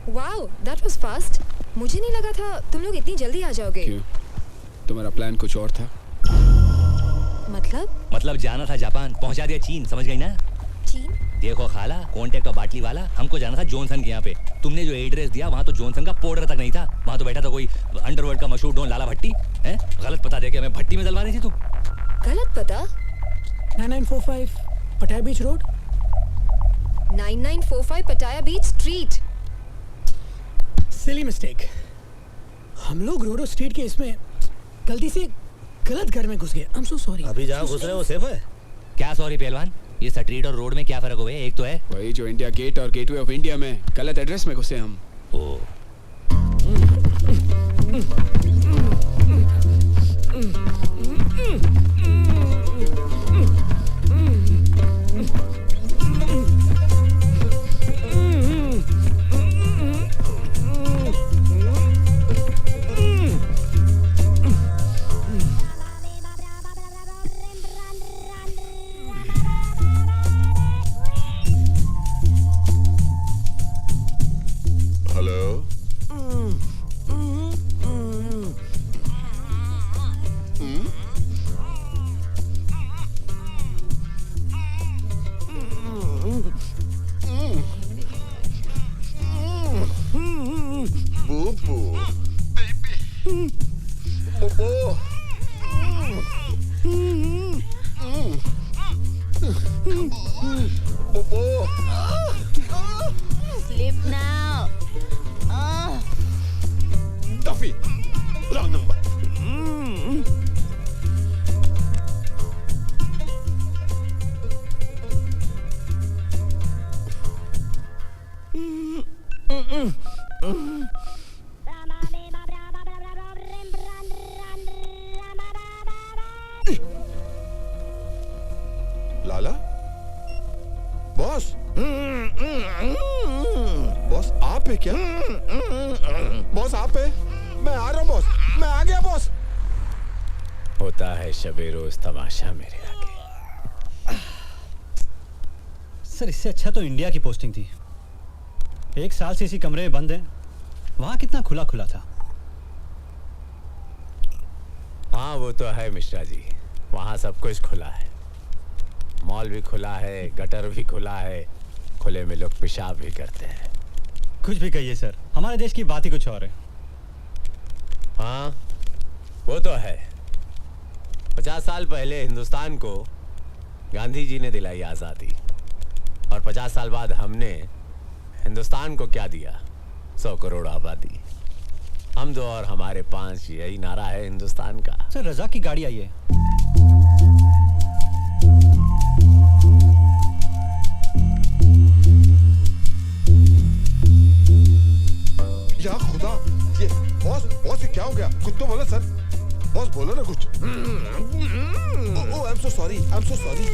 Wow, that was fast. मुझे नहीं लगा था तुम लोग इतनी जल्दी आ जाओगे। क्यों? तुम्हारा प्लान कुछ और था? मतलब जाना था जापान, पहुंचा दिया चीन, समझ गई ना? चीन? देखो खाला, कॉन्टेक्ट का बाटली वाला, हमको जाना था जॉनसन के यहाँ पे। तुमने जो एड्रेस दिया वहाँ तो जॉनसन का पाउडर तक नहीं था, वहाँ तो बैठा था कोई अंडरवर्ल्ड का मशहूर डॉन लाला भट्टी। हैं? गलत पता देके हमें भट्टी में डलवा रही थी तुम। गलत पता? 9945 पटाया बीच रोड। 9945 पटाया बीच स्ट्रीट। Silly mistake. हम लोग रोडो स्ट्रीट के इसमें गलती से गलत घर में घुस गए। I'm so sorry। अभी जहाँ घुस रहे हो सेफ है? क्या सॉरी पहलवान, ये स्ट्रीट और रोड में क्या फर्क हुआ है? एक तो है वही जो इंडिया गेट और गेटवे ऑफ इंडिया में गलत एड्रेस में घुसे हम। ओ Sleep now. Duffy, wrong number. लाला, बॉस, बॉस आप है क्या? बॉस आप है? मैं आ रहा हूँ बॉस, मैं आ गया बॉस। होता है शबे रोज तमाशा मेरे आगे। सर इससे अच्छा तो इंडिया की पोस्टिंग थी। 1 साल से इसी कमरे में बंद है, वहां कितना खुला खुला था। हाँ वो तो है मिश्रा जी, वहाँ सब कुछ खुला है। मॉल भी खुला है, गटर भी खुला है, खुले में लोग पेशाब भी करते हैं। कुछ भी कहिए सर, हमारे देश की बात ही कुछ और है। हाँ वो तो है। 50 साल पहले हिंदुस्तान को गांधी जी ने दिलाई आज़ादी, और 50 साल बाद हमने हिंदुस्तान को क्या दिया? 100 करोड़ आबादी। हम दो और हमारे 5, यही नारा है हिंदुस्तान का। सर रजा की गाड़ी आई है। या खुदा, ये बॉस, बॉस ये क्या हो गया? कुछ तो बोलो सर, बॉस बोलो ना कुछ। आई am so sorry, I am so sorry.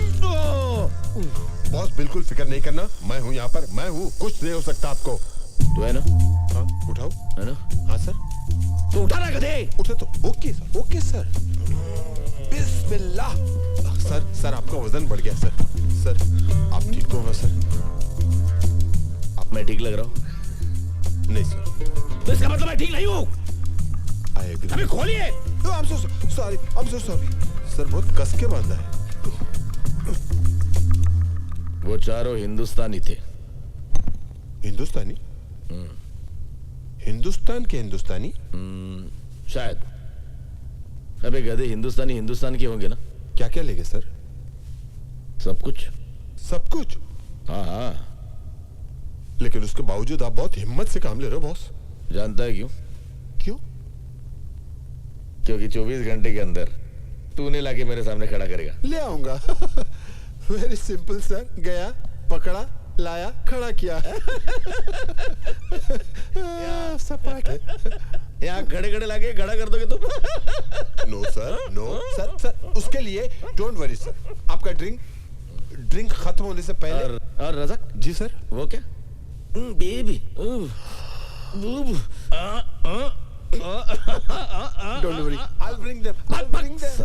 Boss बिल्कुल फिक्र नहीं करना, मैं हूँ यहाँ पर, मैं हूँ, कुछ नहीं हो सकता आपको। तो है ना? हाँ उठाओ, है ना? हाँ सर, तो उठा ना गधे। उठे तो ओके सर, ओके सर। बिस्मिल्लाह। सर, सर आपका वजन बढ़ गया सर। सर आप ठीक हो ना सर? अब मैं ठीक लग रहा हूँ? नहीं सर। तो इसका मतलब मैं ठीक नहीं हूँ? I agree. अबे खोलिए। I am so sorry, I am so sorry. Sir बहुत कस के बांधा है। वो चारों हिंदुस्तानी थे। हिंदुस्तानी? हिंदुस्तान के हिंदुस्तानी? शायद। अबे गधे, हिंदुस्तानी हिंदुस्तान के होंगे ना? क्या क्या लेंगे सर? सब कुछ। सब कुछ? हाँ हाँ। लेकिन उसके बावजूद आप बहुत हिम्मत से काम ले रहे हो बॉस। जानता है क्यों? क्यों? क्योंकि 24 घंटे के अंदर तूने लाके मेरे सामने खड़ा करेगा। ले आऊंगा। वेरी सिंपल सर, गया, पकड़ा, लाया, खड़ा किया। यहाँ खड़े खड़े लाके खड़ा कर दोगे तुम? No sir, no sir, sir उसके लिए डोंट वरी सर। आपका ड्रिंक खत्म होने से पहले। और रज़क जी सर। वो क्या? Baby. Don't worry, I'll bring them, I'll bring them।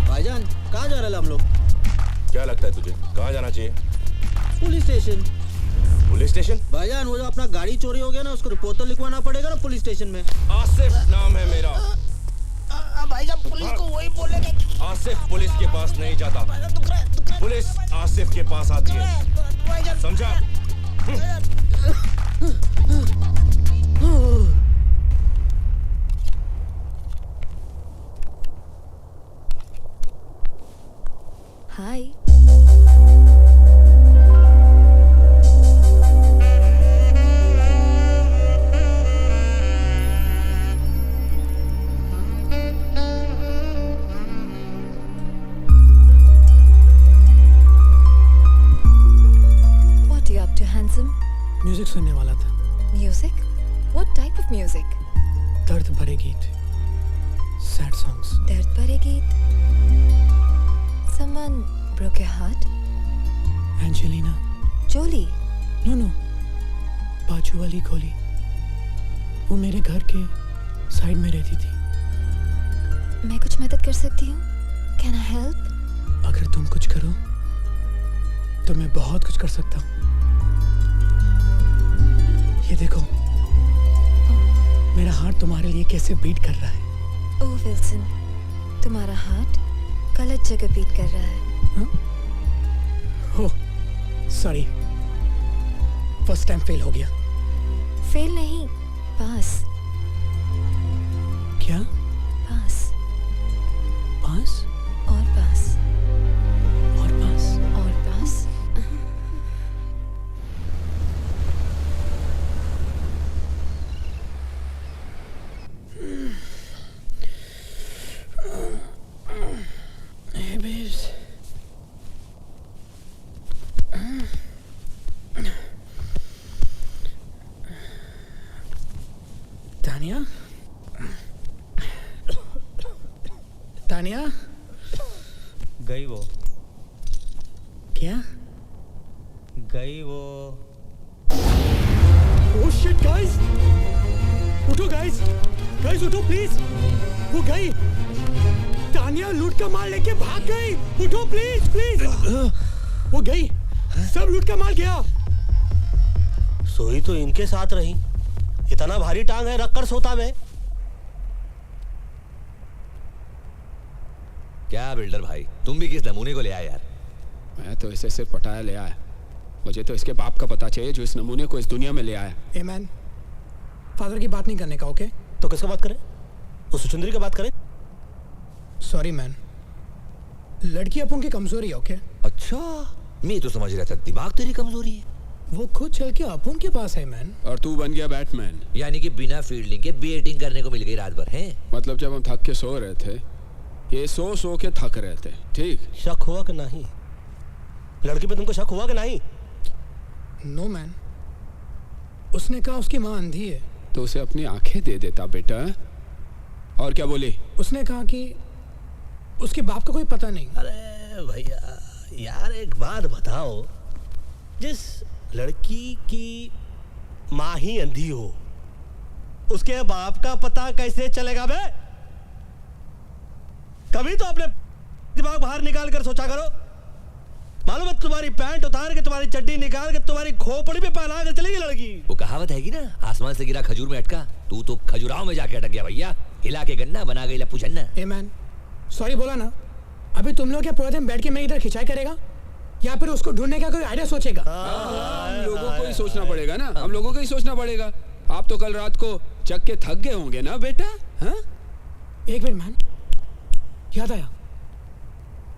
भाईजान कहाँ जा रहे हैं हम लोग? क्या लगता है तुझे, कहाँ जाना चाहिए? Police station. Police station? भाईजान वो जो अपना गाड़ी चोरी हो गया ना, उसको रिपोर्ट तो लिखवाना पड़ेगा ना पुलिस स्टेशन में। आसिफ नाम है मेरा। भाईजान पुलिस को वही बोलेगा कि आसिफ पुलिस के पास नहीं जाता, पुलिस आसिफ के पास आती है, समझा? हाय। म्यूजिक सुनने वाला था। Music? What type of music? दर्द भरे गीत, सैड सॉन्ग्स। दर्द भरे गीत? Someone broke your heart? Angelina Jolie? No no, बाजू वाली गोली। वो मेरे घर के साइड में रहती थी। मैं कुछ मदद कर सकती हूँ? Can I help? अगर तुम कुछ करो तो मैं बहुत कुछ कर सकता हूँ। ये देखो, मेरा हार्ट तुम्हारे लिए कैसे बीट कर रहा है। ओह विल्सन, तुम्हारा हार्ट गलत जगह बीट कर रहा है। ओह, सॉरी, फर्स्ट टाइम फेल हो गया। फेल नहीं, पास। क्या? पास। पास? और पास। और पास। और पास। Hey babes. तानिया? तानिया? गई वो। क्या? गई वो। Oh shit guys! उठो guys! Guys उठो please! वो गई! तानिया लूट का माल लेके भाग गई! उठो प्लीज प्लीज! वो गई! सब लूट का माल गया! सोई तो इनके साथ रही। इतना भारी टांग है, रखकर सोता मैं। क्या बिल्डर भाई, तुम भी किस नमूने को ले आए यार? मैं तो इसे सिर्फ पटाया ले आया। मुझे तो इसके बाप का पता चाहिए जो इस नमूने को इस दुनिया में ले आया। ए मैन, फादर की बात नहीं करने का, ओके? तो किसका बात करें? उस सुचंद्री की बात करें? सॉरी मैन, लड़की अपन की कमजोरी है, ओके? अच्छा, मैं तो समझ रहा था दिमाग तेरी कमजोरी है। वो खुद चल के अपन के पास है मैन। और तू बन गया बैटमैन। यानी कि बिना फील्डिंग के बैटिंग करने को मिल गई रात भर, हैं? मतलब जब हम थक के सो रहे थे, ये सो के थक रहे थे, ठीक? शक हुआ कि नहीं? लड़की पे तुमको शक हुआ कि नहीं? नो मैन, उसने कहा उसकी माँ अंधी है। तो उसे अपनी आंखें दे देता बेटा। और क्या बोली? उसने कहा कि उसके बाप का कोई पता नहीं। अरे भैया यार, एक बात बताओ, जिस लड़की की माँ ही अंधी हो, उसके बाप का पता कैसे चलेगा बे? कभी तो अपने दिमाग बाहर निकाल कर सोचा करो। मालूम है, तुम्हारी पैंट उतार के, तुम्हारी चड्डी निकाल के, तुम्हारी खोपड़ी पे पहना कर चलेगी लड़की। वो कहावत है कि ना, आसमान से गिरा खजूर में अटका। तू तो खजुराहो में जाके अटक गया भैया। हिला के गन्ना बना गई लप्पू छन्ना। ए मैन, सॉरी बोला ना। अभी तुम लोग क्या पूरा दिन बैठ के मैं इधर खिंचाई करेगा, या फिर उसको ढूंढने का कोई आइडिया सोचेगा? हम लोगों को ही सोचना पड़ेगा ना, हम लोगों को ही सोचना पड़ेगा। आप तो कल रात को चक के थक गए होंगे ना बेटा? हाँ? एक मिनट मैन, याद आया,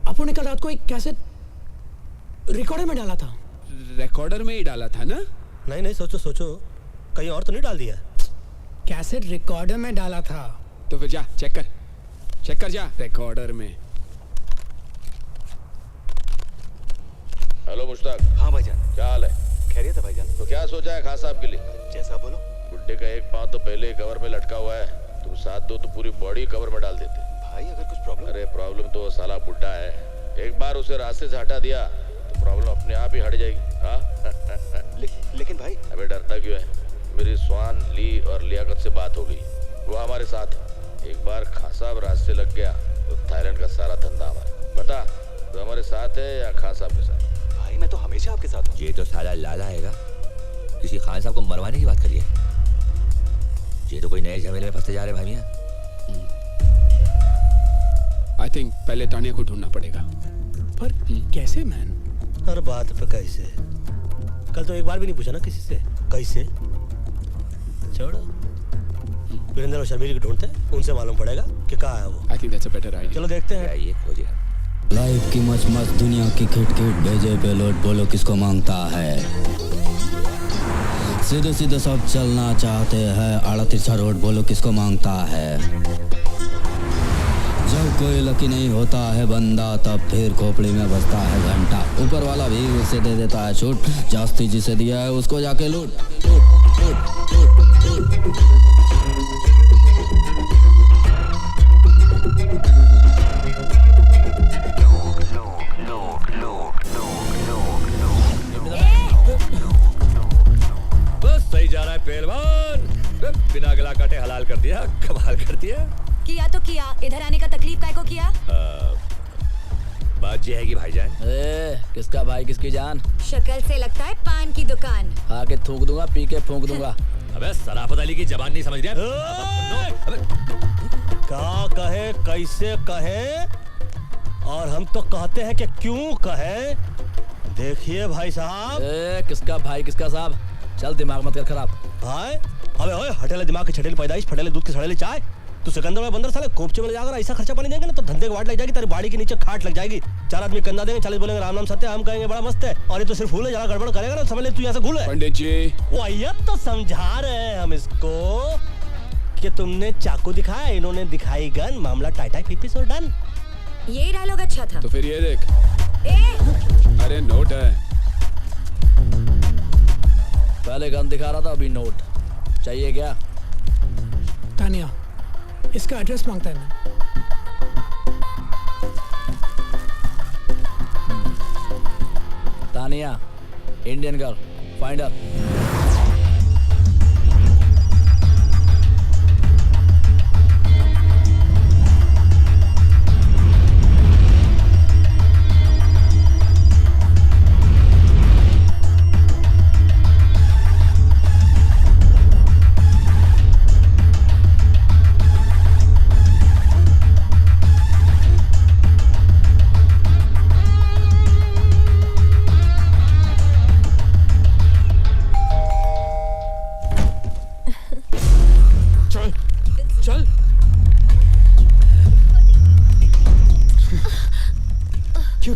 अपन ने कल रात को एक कैसेट रिकॉर्डर में डाला था। रिकॉर्डर में ही डाला था ना? नहीं नहीं, सोचो सोचो, कहीं और तो नहीं डाल दिया? कैसेट रिकॉर्डर में डाला था। तो फिर जा चेक कर जा रिकॉर्डर में। हेलो मुश्ताक। हाँ भाईजान। क्या हाल है? खैरियत है भाईजान। तो क्या सोचा है खान साहब के लिए? जैसा बोलो। बुड्ढे का एक पाँव तो पहले ही कवर में लटका हुआ है, तुम साथ दो तो पूरी बॉडी कवर में डाल देते। भाई अगर कुछ प्रॉब्लम? अरे प्रॉब्लम तो साला बुड्ढा है, एक बार उसे रास्ते से हटा दिया तो प्रॉब्लम अपने आप ही हट जाएगी। हाँ? लेकिन भाई। अबे डरता क्यों है? मेरी स्वान, ली और लियाकत से बात हो गई, वो हमारे साथ है। एक बार खान साहब रास्ते लग गया तो थाईलैंड का सारा धंधा हमारा। बता, तो हमारे साथ है या खान साहब के साथ? भाई मैं तो हमेशा आपके साथ हूँ। ये तो साला लाला हैगा, किसी खान साहब को मरवाने की बात करिए। ये तो कोई नए झमेले में फंसते जा रहे भाई मियां। आई थिंक पहले तानिया को ढूंढना पड़ेगा। पर कैसे मैन? हर बात पे कैसे? कल तो एक बार भी नहीं पूछा ना किसी से कैसे। छोड़ो, वीरेंद्र और शर्मीली को ढूंढते हैं, उनसे मालूम पड़ेगा कि कहाँ है वो। I think that's a better idea. चलो देखते हैं। ये खोजिए। लाइफ की मच मच दुनिया की खिट खिट भेजे पे लोट बोलो किसको मांगता है। सीधे सीधे सब चलना चाहते हैं, आड़ा तिरछा रोड बोलो किसको मांगता है। जब कोई लकी नहीं होता है बंदा, तब फिर खोपड़ी में बजता है घंटा। ऊपर वाला भी उसे दे देता है छूट, जास्ती जिसे दिया है उसको जाके लूट। बस सही जा रहा है पहलवान, बिना गला काटे हलाल कर दिया, कमाल कर दिया। किया तो किया, इधर आने का तकलीफ काय को किया? बात ये है कि भाईजान। किसका भाई किसकी जान? शक्ल से लगता है पान की दुकान। आके थूक दूंगा, पी के फूंक दूंगा। अबे सराफत अली की जबान नहीं समझ रहा? क्या कहे, कैसे कहे, और हम तो कहते हैं कि क्यों कहे। देखिए भाई साहब। किसका भाई किसका साहब? चल दिमाग मत कर खराब। भाई अबे ओए, हटेले दिमाग की छटेली पैदाइश, फटेले दूध की सड़ेली चाय। तू सिकंदर में बंदर साले कोपचे में ले जाकर ऐसा खर्चा पानी देंगे ना तो धंधे की वाट लग जाएगी, तेरी बाड़ी के नीचे खाट लग जाएगी। 4 आदमी कंधा देंगे, 40 बोलेंगे राम नाम सत्य, हम कहेंगे बड़ा मस्त है, और ये तो सिर्फ फूल है, जरा गड़बड़ करेगा ना समझ ले तू यहाँ से घूल है। पंडित जी वो आयत तो समझा रहे हैं हम इसको कि तुमने चाकू दिखाया, इन्होंने दिखाई गन, मामला टाइटाई पिपिस और डन। ये डायलॉग अच्छा था। तो फिर ये देख। अरे नोट है। पहले गन दिखा रहा था, अभी नोट चाहिए क्या? तानिया, इसका एड्रेस मांगता है मैं। Tania, Indian girl, find her.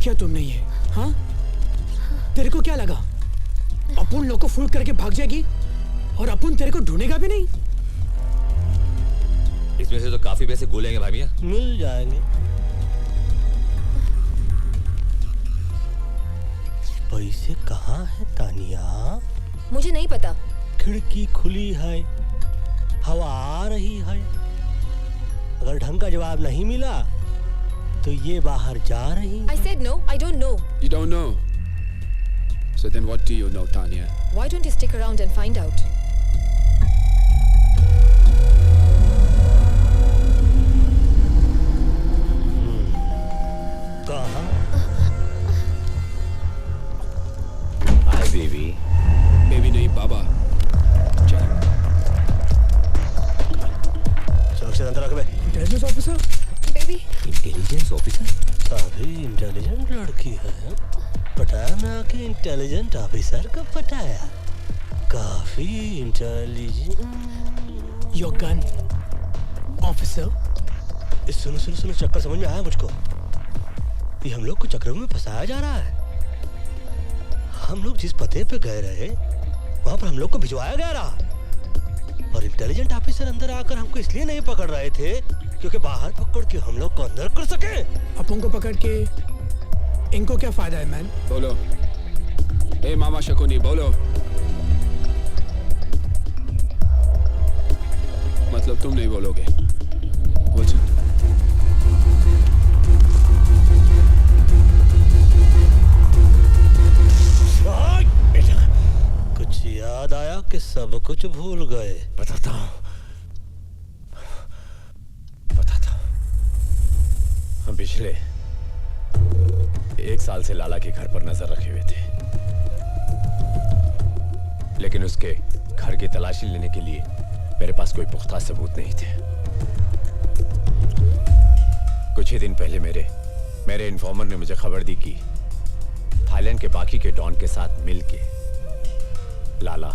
क्या तुमने ये? हाँ, तेरे को क्या लगा अपन लोग को फुल करके भाग जाएगी और अपन तेरे को ढूंढेगा भी नहीं? इसमें से तो काफी पैसे गोलेंगे भाई मियां। मिल जाएंगे। पैसे कहाँ है तानिया? मुझे नहीं पता। खिड़की खुली है, हवा आ रही है, अगर ढंग का जवाब नहीं मिला तो ये बाहर जा रही। I said no, I don't know. You don't know. So then what do you know, Tanya? Why don't you stick around and find out? कहाँ? Hi baby. बेबी नहीं बाबा। चल। सुरक्षित अंदर रख बे। Intelligence officer. Baby. Intelligence officer? काफी intelligent लड़की है। पटाया ना कि इंटेलिजेंट ऑफिसर को पटाया। काफी इंटेलिजेंट। Your gun officer. सुनो सुनो सुनो, चक्कर समझ में आया मुझको। ये हम लोग को चक्कर में फंसाया जा रहा है। हम लोग जिस पते पे गए रहे वहां पर हम लोग को भिजवाया गया रहा, और इंटेलिजेंट ऑफिसर अंदर आकर हमको इसलिए नहीं पकड़ रहे थे क्योंकि बाहर पकड़ के हम लोग को अंदर कर सके। अपन को पकड़ के इनको क्या फायदा है मैन? बोलो। ए मामा शकुनी बोलो। मतलब तुम नहीं बोलोगे? बोल। कुछ याद आया कि सब कुछ भूल गए? बताता हूँ। हम पिछले 1 साल से लाला के घर पर नजर रखे हुए थे, लेकिन उसके घर की तलाशी लेने के लिए मेरे पास कोई पुख्ता सबूत नहीं थे। कुछ ही दिन पहले मेरे इन्फॉर्मर ने मुझे खबर दी कि थाईलैंड के बाकी के डॉन के साथ मिलके लाला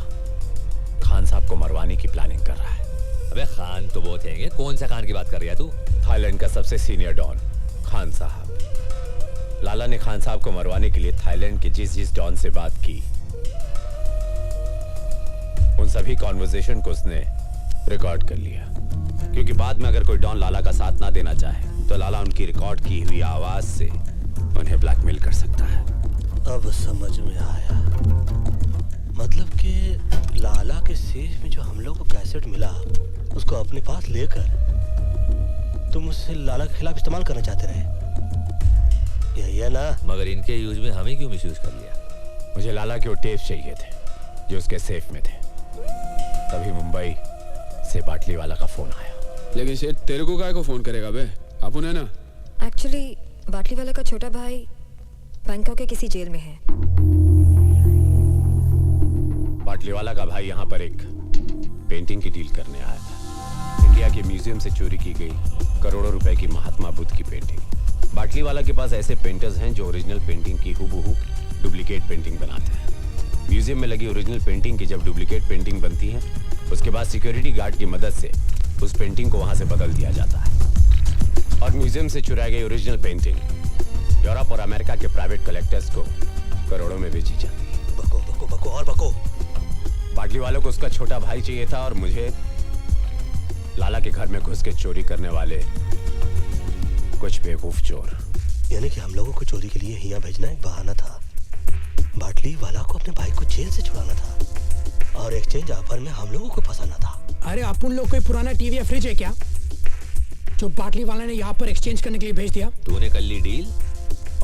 खान साहब को मरवाने की प्लानिंग कर रहा है। अबे खान तो बहुत हैं, कौन सा खान की बात कर रही है तू? थाईलैंड का सबसे सीनियर डॉन खान साहब। लाला ने खान साहब को मरवाने के लिए थाईलैंड के जिस डॉन से बात की, उन सभी कॉन्वर्सेशन को उसने रिकॉर्ड कर लिया, क्योंकि बाद में अगर कोई डॉन लाला का साथ ना देना चाहे तो लाला उनकी रिकॉर्ड की हुई आवाज से उन्हें ब्लैकमेल कर सकता है। अब समझ में आया, मतलब कि लाला के सेफ में जो हम लोग को कैसेट मिला उसको अपने पास लेकर तुम उससे लाला के खिलाफ इस्तेमाल करना चाहते रहे, यही है ना? मगर इनके यूज में हमें क्यों मिसयूज कर लिया? मुझे लाला के वो टेप चाहिए थे जो उसके सेफ में थे। तभी मुंबई से बाटली वाला का फोन आया। लेकिन सेठ तेरे को काय को फोन करेगा बे? आप उन्हें ना। एक्चुअली बाटली वाला का छोटा भाई बैंकॉक के किसी जेल में है। बाटली वाला का भाई यहाँ पर एक पेंटिंग की डील करने आया था। इंडिया के म्यूजियम से चोरी की गई करोड़ों रुपए की महात्मा बुद्ध की पेंटिंग। बाटली वाला के पास ऐसे पेंटर्स हैं जो ओरिजिनल पेंटिंग की हूबहू डुप्लीकेट पेंटिंग बनाते हैं। म्यूजियम में लगी ओरिजिनल पेंटिंग की जब डुप्लीकेट पेंटिंग बनती है, उसके बाद सिक्योरिटी गार्ड की मदद से उस पेंटिंग को वहां से बदल दिया जाता है और म्यूजियम से चुराई गई ओरिजिनल पेंटिंग यूरोप और अमेरिका के प्राइवेट कलेक्टर्स को करोड़ों में बेची जाती है। बको बको बको और बको। बाटली वालों को उसका छोटा भाई चाहिए था और मुझे लाला के घर में घुस के चोरी करने वाले कुछ बेवकूफ चोर। यानी कि हम लोगों को चोरी के लिए यहाँ भेजना एक बहाना था। बाटली वाला को अपने भाई को जेल से छुड़ाना था और एक्सचेंज ऑफर में हम लोगों को फंसाना था। अरे अपन लोग कोई पुराना टीवी या फ्रिज है क्या जो बाटली वाला ने यहाँ पर एक्सचेंज करने के लिए भेज दिया? तूने कर ली डील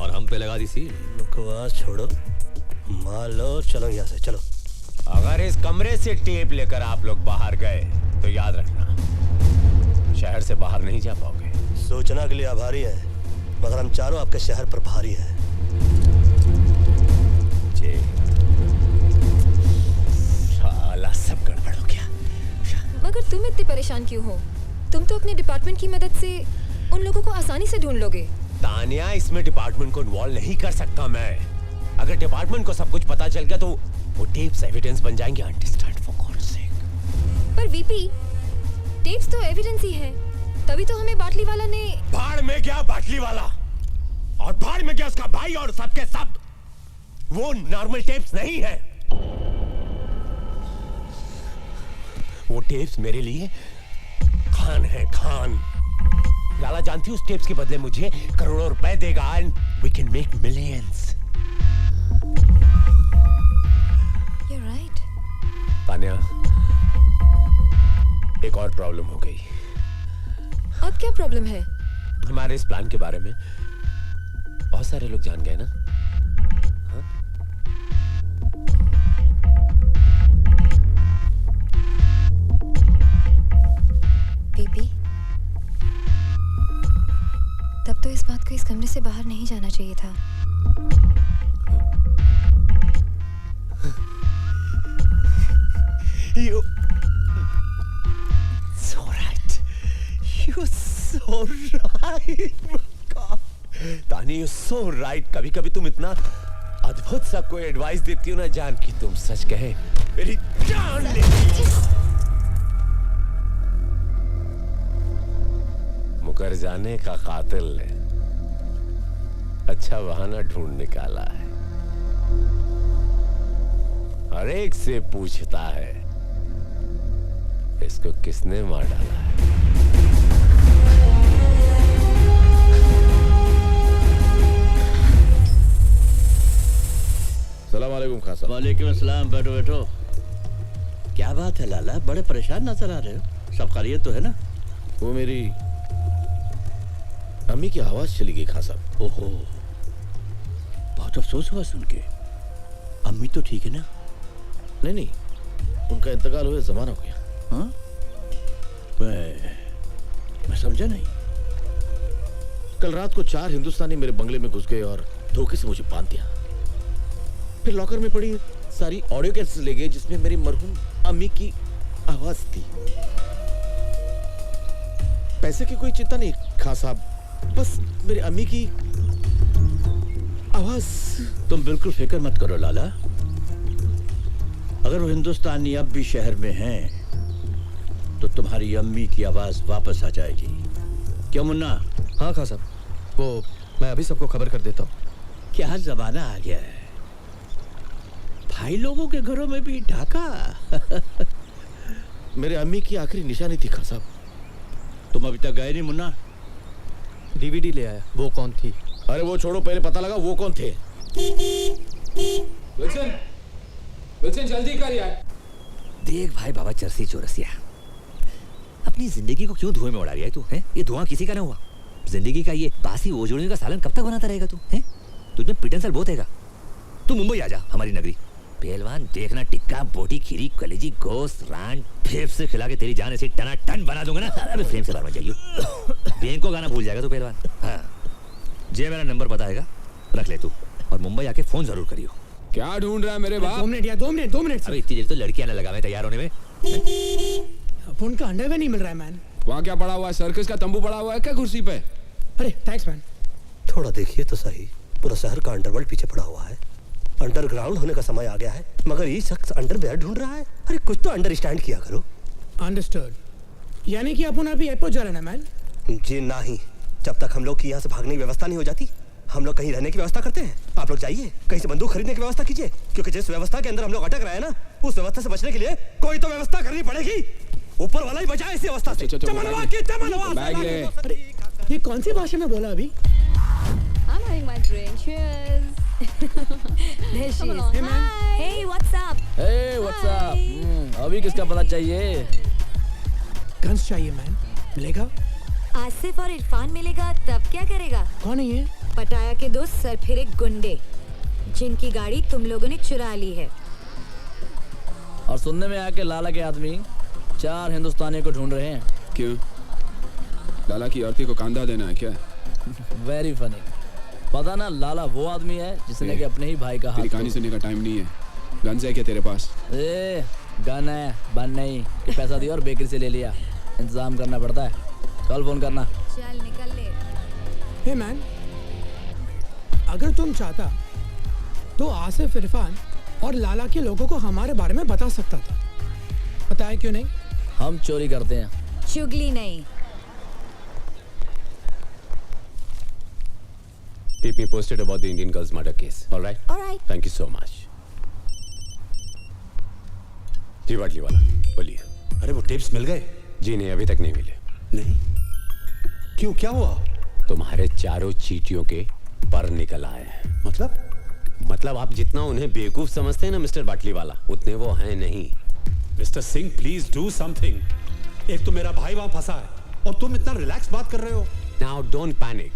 और हम पे लगा दी सील। बकवास छोड़ो, मान लो, चलो यहाँ से चलो। अगर इस कमरे से टेप लेकर आप लोग बाहर गए तो याद रखना शहर से बाहर नहीं जा पाओगे। सूचना के लिए आभारी है, मगर हम चारों आपके शहर पर भारी हैं। जी साला सब गड़बड़ हो गया। मगर तुम इतने परेशान क्यों हो? तुम तो अपने डिपार्टमेंट की मदद से उन लोगों को आसानी से ढूंढ लोगे। तानिया, इसमें डिपार्टमेंट को इन्वॉल्व नहीं कर सकता मैं। अगर डिपार्टमेंट को सब कुछ पता चल गया तो वो टेप्स एविडेंस बन जाएंगे। अंडरस्टैंड फॉर गॉड्स सेक। पर वीपी, टेप्स तो एविडेंस ही है, तभी तो हमें बाटली वाला ने। भाड़ में गया बाटली वाला और भाड़ में गया उसका भाई और सबके सब। वो नॉर्मल टेप्स नहीं है, वो टेप्स मेरे लिए खान है, खान। लाला जानती हूँ उस टेप्स के बदले मुझे करोड़ों रुपए देगा and we can make millions. You're right. Tania, एक और प्रॉब्लम हो गई। अब क्या प्रॉब्लम है? हमारे इस प्लान के बारे में बहुत सारे लोग जान गए ना। हाँ? पीपी, तब तो इस बात को इस कमरे से बाहर नहीं जाना चाहिए था। You so right. You so right. तानी, you so right. कभी-कभी तुम इतना अद्भुत सा कोई एडवाइस देती हो ना जान की तुम सच कहे मेरी जान लेती। मुकर जाने का कातिल ने अच्छा बहाना ढूंढ निकाला है। हर एक से पूछता है इसको किसने मार डाला है। सलाम वालेकुम खान साहब। वालेकुम अस्सलाम। बैठो बैठो। क्या बात है लाला, बड़े परेशान नजर आ रहे हो। सब खैरियत तो है ना? वो मेरी अम्मी की आवाज चली गई खान साहब। ओहो, बहुत अफसोस हुआ सुन के। अम्मी तो ठीक है ना? नहीं नहीं, उनका इंतकाल हुए जमाना हो गया। हाँ? मैं समझा नहीं। कल रात को 4 हिंदुस्तानी मेरे बंगले में घुस गए और धोखे से मुझे बांध दिया। फिर लॉकर में पड़ी सारी ऑडियो कैसेट्स ले गए जिसमें मेरी मरहूम अम्मी की आवाज थी। पैसे की कोई चिंता नहीं खान साहब, बस मेरी अम्मी की आवाज। तुम बिल्कुल फिक्र मत करो लाला, अगर वो हिंदुस्तानी अब भी शहर में हैं तो तुम्हारी अम्मी की आवाज वापस आ जाएगी। क्यों मुन्ना? हाँ खान साहब, वो मैं अभी सबको खबर कर देता हूँ। क्या जमाना आ गया है, भाई लोगों के घरों में भी ढाका। मेरे अम्मी की आखिरी निशानी थी खान साहब। तुम अभी तक गए नहीं मुन्ना? डीवीडी ले आया। वो कौन थी? अरे वो छोड़ो, पहले पता लगा वो कौन थे। विल्सन, विल्सन जल्दी कर यार। देख भाई बाबा चरसी चौरसिया, अपनी जिंदगी को क्यों धुएं में उड़ा रही है तू? हैं? ये धुआं किसी का ना हुआ। जिंदगी का ये बासी ओजोड़ियों का सालन कब तक बनाता रहेगा तू? हैं? तुझमें पिटन बोत हैगा। तू मुंबई आ जा, हमारी नगरी। पहलवान देखना, टिक्का बोटी खीरी कलेजी गोश्त रान फेफ से खिला के तेरी जान ऐसी टना टन बना दूंगा ना। अरे फ्रेम से बाहर मत जाइयो। बैंक को गाना भूल जाएगा तू पहलवान। हाँ, जे मेरा नंबर पता हैगा, रख ले तू, और मुंबई आके फोन जरूर करियो। क्या ढूंढ रहा है मेरे बाप? 2 मिनट यार, 2 मिनट। अबे इतनी देर तो लड़कियां ना लगा मैं तैयार होने में। अब उनका अंडरवेयर नहीं मिल रहा है मैन। वहाँ क्या पड़ा हुआ है? सर्कस का तंबू पड़ा हुआ है क्या कुर्सी पे? अरे थैंक्स मैन। थोड़ा देखिए तो सही, पूरा शहर का अंडरवर्ल्ड पीछे पड़ा हुआ है। अंडरग्राउंड होने का समय आ गया है, मगर ये शख्स अंडरवेयर ढूंढ रहा है। अरे कुछ तो अंडरस्टैंड किया करो। अंडरस्टूड। यानी कि अपन अभी एयरपोर्ट जा रहे हैं मैन? जी नहीं, जब तक हम लोग की यहाँ से भागने की व्यवस्था नहीं हो जाती, हम लोग कहीं रहने की व्यवस्था करते हैं। आप लोग जाइए, कहीं से बंदूक खरीदने की व्यवस्था कीजिए, क्योंकि जिस व्यवस्था के अंदर हम लोग अटक रहे हैं ना, उस व्यवस्था से बचने के लिए कोई तो व्यवस्था करनी पड़ेगी। ऊपर वाला ही बचाए इसी अवस्था से। बैग ले। अरे ये कौन सी भाषा में बोला अभी? I'm having my drink. Cheers. There she is. Hey man. Hey, what's up? Hey, what's up? अभी किसका पता चाहिए? गन्स चाहिए मैन। मिलेगा? आसिफ और इरफान मिलेगा तब क्या करेगा? कौन है ये? पटाया के 2 सरफिरे गुंडे, जिनकी गाड़ी तुम लोगों ने चुरा ली है। और सुनने में आया कि लाला के आदमी 4 हिंदुस्तानियों को ढूंढ रहे हैं। क्यों? लाला की औरती को कांधा देना है क्या? Very funny. पता ना, लाला वो आदमी है जिसने कि अपने ही भाई का हाथ। तेरी कहानी सुनने का टाइम नहीं है। गन्स है क्या तेरे पास? ए, गन है, बन नहीं कि पैसा दिया और बेकरी से ले लिया। इंतजाम करना पड़ता है। कल फोन करना। चल निकल ले। हे मैन, अगर तुम चाहता तो आसिफ, इरफान और लाला के लोगों को हमारे बारे में बता सकता था। पता है क्यों नहीं? हम चोरी करते हैं, चुगली नहीं। Keep me posted about the Indian girl's murder case. All right? All right. Thank you so much. जी बाटली वाला, बोलिए। अरे वो टिप्स मिल गए? जी नहीं, अभी तक नहीं मिले। नहीं? क्यों, क्या हुआ? तुम्हारे चारों चीटियों के पर निकल आए हैं। मतलब आप जितना उन्हें बेवकूफ समझते हैं ना मिस्टर बाटली वाला, उतने वो हैं नहीं। Mister Singh, please do something. एक तो मेरा भाई वहां फंसा है और तुम इतना रिलैक्स बात कर रहे हो। नाउ डोंट पैनिक,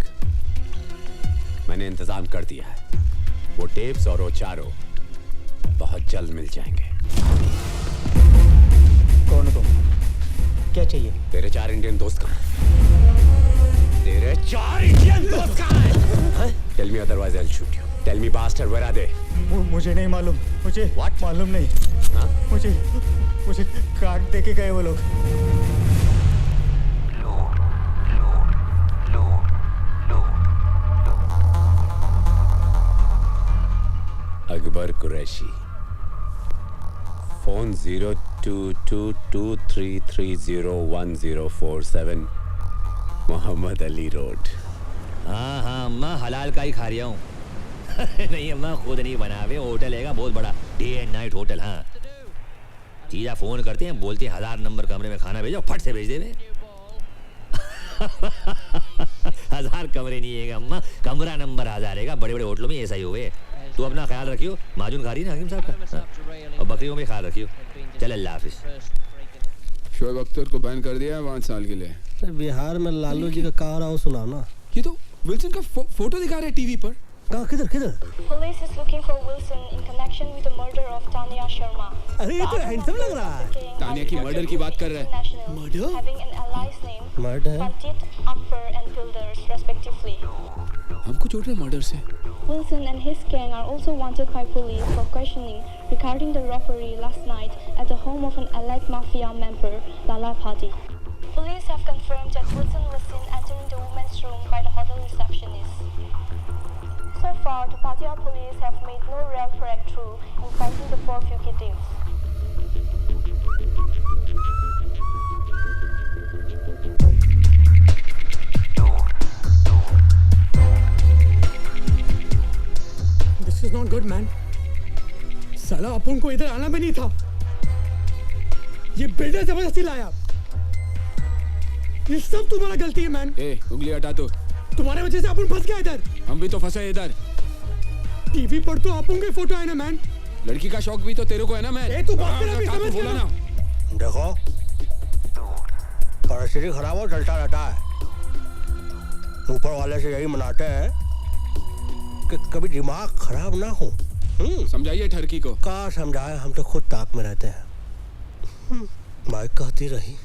मैंने इंतजाम कर दिया है। वो टेप्स और वो चारों बहुत जल्द मिल जाएंगे। कौन हो तुम? क्या चाहिए? तेरे 4 इंडियन दोस्त कहाँ हैं? तेरे 4 इंडियन दोस्त कहाँ हैं? Tell me otherwise I'll shoot you. Tell me bastard, where are they? मुझे नहीं मालूम। मुझे What? मालूम नहीं। हाँ? मुझे काट दे के गए वो लोग। Akbar Qureshi, phone 0222330147, Mohammad Ali road. हाँ हाँ अम्मा, हलाल का ही खा रहा हूँ। नहीं अम्मा, खुद नहीं बना हुए, होटल है बहुत बड़ा, डे एंड नाइट होटल। हाँ, सीधा फोन करते हैं, बोलते हैं 1000 नंबर कमरे में खाना भेजो, फट से भेज दे। 1000 कमरे नहीं है अम्मा, कमरा नंबर 1000 है। बड़े बड़े होटलों में ऐसा ही हुए। तू अपना ख्याल रखियो, माजून खा रही है ना हकीम साहब का, और बकरियों में ख्याल रखियो। चल अल्लाह हाफिज। शोएब अख्तर को बैन कर दिया है 5 साल के लिए। बिहार में लालू जी का कहा रहा हूँ, सुनाओ ना। ये तो विल्सन का फोटो दिखा रहे हैं टीवी पर। कहाँ, किधर? Police is looking for Wilson in connection with the murder of Tanya Sharma. अरे ये तो हैंडसम लग रहा है। तानिया की मर्डर की बात कर रहे हैं। Murder? Having an allies name murder? Pantit, Akbar and Pilders respectively. हमको जोड़ रहे हैं मर्डर से। Wilson and his gang are also wanted by police for questioning regarding the robbery last night at the home of an allied mafia member, Lala Pati. Police have confirmed that Wilson was seen entering the women's room by the hotel receptionist. So far, the Pattaya police have made no real breakthrough in finding the 4 fugitives. This is not good, man. साला अपन को इधर आना भी नहीं था. ये builder जबरदस्ती लाया. ये सब तुम्हारा गलती है, मैन. ए, उंगली हटा तो. तुम्हारे वजह से अपन फंस गया इधर. हम भी तो फंसे इधर. टीवी पर तो अपन के फोटो है ना, मैन. लड़की का शौक भी तो तेरे को है ना, मैन. ए, तू बात कर अभी, समझ बोला ना. देखो, परिस्थिति खराब हो चलता रहता है. ऊपर वाले से यही मनाते हैं कि कभी दिमाग खराब ना हो. समझाइए ठरकी को. कहाँ समझाए, हम तो खुद ताक में रहते हैं. माइक कहती रही,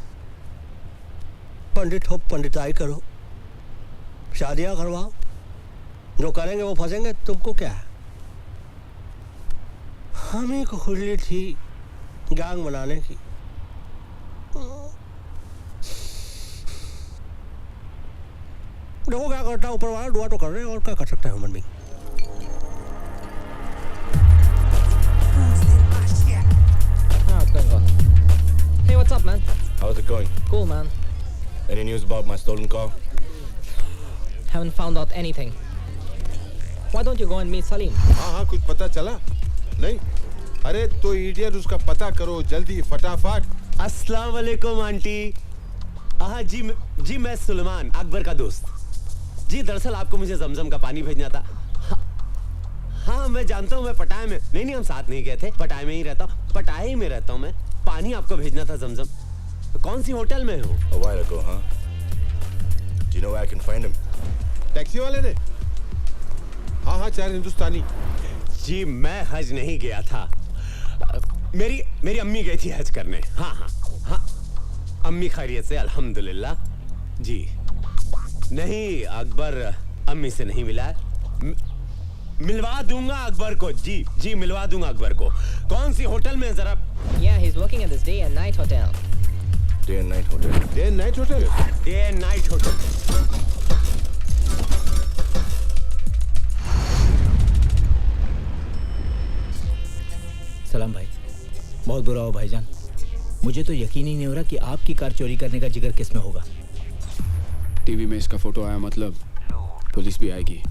पंडित हो पंडिताई करो, शादियां करवाओ, जो करेंगे वो फंसेंगे, तुमको क्या है. हम ही को खुली थी गैंग बनाने की. देखो क्या करता है ऊपर वाला, दुआ तो कर रहे हैं, और क्या कर सकता है human being. Hey, what's up, man? How's it going? Cool, man. Any news about my stolen car? Haven't found out anything. Why don't you go and meet Salim? हाँ, कुछ पता चला? नहीं? अरे तो इडियट, उसका पता करो जल्दी फटाफट. अस्सलाम वालेकुम आंटी. हाँ जी मैं सुलेमान, अकबर का दोस्त. जी दरअसल आपको मुझे जमजम का पानी भेजना था. हाँ मैं जानता हूँ, मैं पटाया में नहीं हम साथ नहीं गए थे. पटाया में ही रहता हूँ, पटाया ही में रहता हूँ मैं. पानी आपको भेजना था जमजम. कौन सी होटल में हो? A while ago, huh? Do you know where I can find him? Taxi वाले ने? हाँ 4 हिंदुस्तानी. जी मैं हज नहीं गया था. मेरी अम्मी गई थी हज करने. हाँ अम्मी खैरियत से अल्हम्दुलिल्लाह. जी नहीं, अकबर अम्मी से नहीं मिला है. मिलवा दूंगा अकबर को. जी मिलवा दूंगा अकबर को. कौन सी होटल में जरा? Yeah, he's working at this day and night hotel. Day and night hotel. Day and night hotel. Day and night hotel. सलाम भाई. बहुत बुरा हो भाईजान. मुझे तो यकीन ही नहीं हो रहा कि आपकी कार चोरी करने का जिगर किस में होगा. टीवी में इसका फोटो आया, मतलब पुलिस भी आएगी.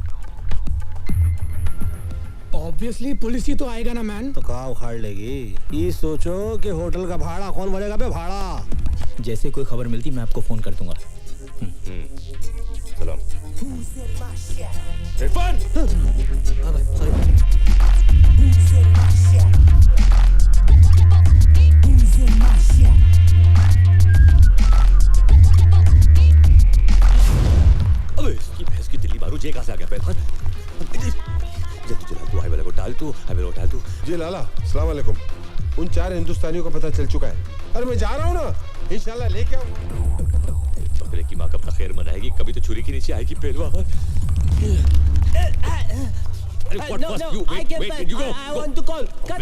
ऑब्वियसली पुलिस ही तो आएगा ना, मैन. तो कहाँ उखाड़ लेगी. ये सोचो कि होटल का भाड़ा कौन भरेगा बे. भाड़ा जैसे कोई खबर मिलती मैं आपको फोन कर दूंगा. सलाम. इरफान. अबे इसकी भैंस की दिल्ली मारू. जे कहाँ से आ गया पैर. जल्दी चला तू, हाईवे को डाल तू, हाईवे को डाल तू. जी लाला, अस्सलाम वालेकुम. उन 4 हिंदुस्तानियों का पता चल चुका है. अरे मैं जा रहा हूँ ना, इंशाल्लाह लेके आऊँ. बकरे की माँ कब तक खैर मनाएगी. कभी तो छुरी के नीचे आएगी पहलवान. No, I get back. I want to call. Cut.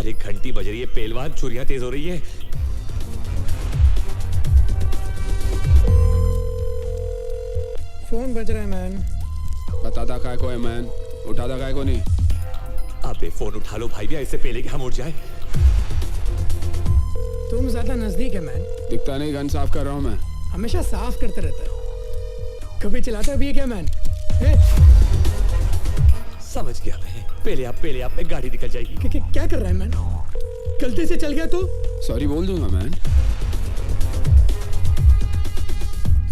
अरे घंटी बज रही है पहलवान, छुरियां तेज हो रही है. फोन बज रहा है, मैन. बताता काय को है, मैन. उठाता काय को नहीं. अबे फोन उठा लो भाई, इससे पहले कि हम उठ जाए. तुम ज्यादा नजदीक है, मैन. दिखता नहीं, गन साफ कर रहा हूँ मैं. हमेशा साफ करते रहता है. कभी चलाता भी है क्या, मैन? समझ गया मैं. पहले आप में गाड़ी निकल जाएगी. क्या कर रहा है, मैन? गलती से चल गया तो सॉरी बोल दूंगा, मैन.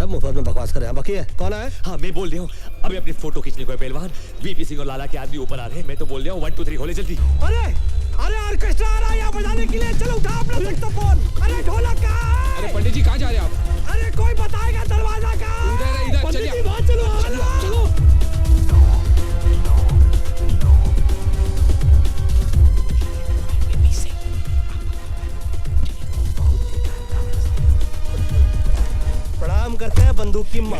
अब मुफ्त में बकवास कर रहे हैं. बाकी है कौन है? हाँ मैं बोल रहा हूँ. अभी अपनी फोटो खींचने को है पहलवान. वीपी सिंह और लाला के आदमी ऊपर आ रहे हैं. मैं तो बोल रहा हूँ 1 2 3 खोले जल्दी. अरे ऑर्केस्ट्रा आ रहा है यहाँ बजाने के लिए. चलो उठा अपना सेक्सोफोन. अरे ढोलक कहाँ है? अरे पंडित जी कहाँ जा रहे हैं आप? अरे कोई बताएगा दरवाजा कहाँ? इधर चलिए. चलो. प्रणाम करते हैं बंदूक की माँ.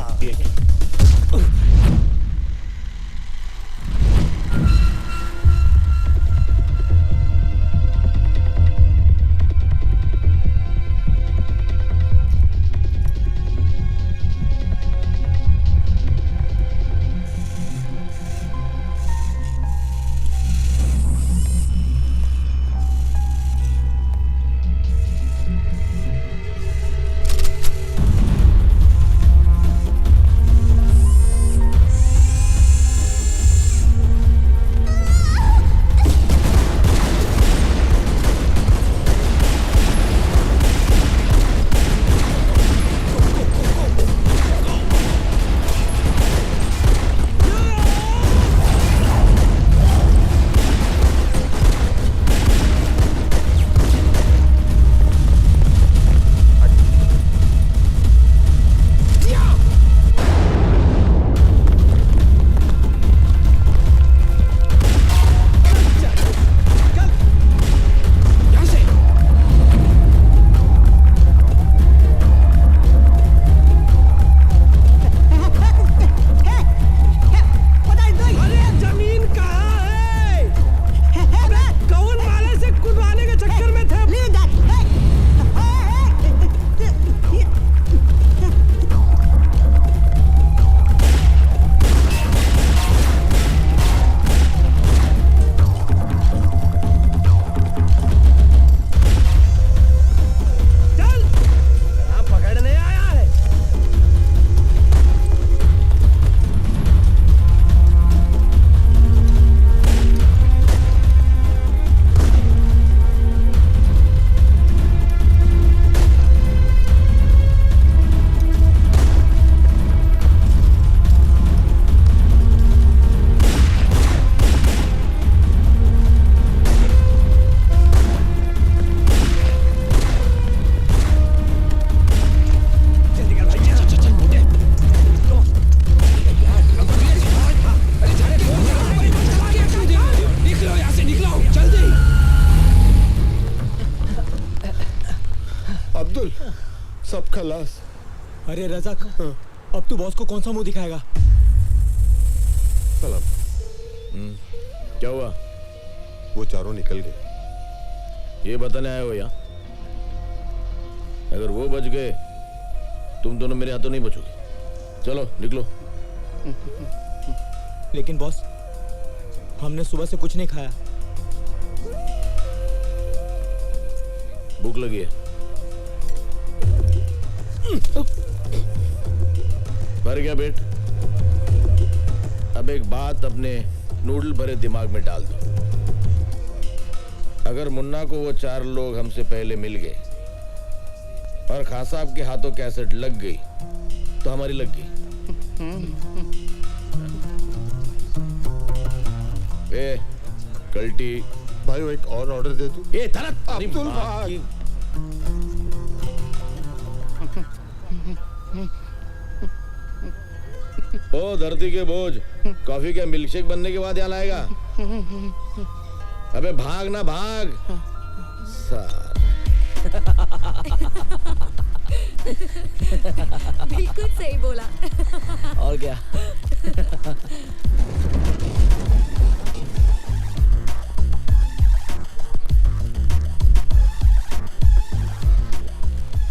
सब खलास। अरे रज़ाक, अब तू बॉस को कौन सा मुंह दिखाएगा? सलाम। क्या हुआ? वो चारों निकल गए। ये बताने आए हो यहाँ? अगर वो बच गए तुम दोनों मेरे हाथों नहीं बचोगे। चलो निकलो। लेकिन बॉस, हमने सुबह से कुछ नहीं खाया। भूख लगी है। भर गया पेट? अब एक बात अपने नूडल भरे दिमाग में डाल दो। अगर मुन्ना को वो 4 लोग हमसे पहले मिल गए और खान साहब के हाथों कैसेट लग गई तो हमारी लग गई। ए कल्टी भाई वो एक और ऑर्डर दे तू। ए तरत अब्दुल भाई। ओ धरती के बोझ, कॉफी का मिल्कशेक बनने के बाद यहाँ लाएगा? अबे भाग ना भाग। बिल्कुल सही बोला। और क्या?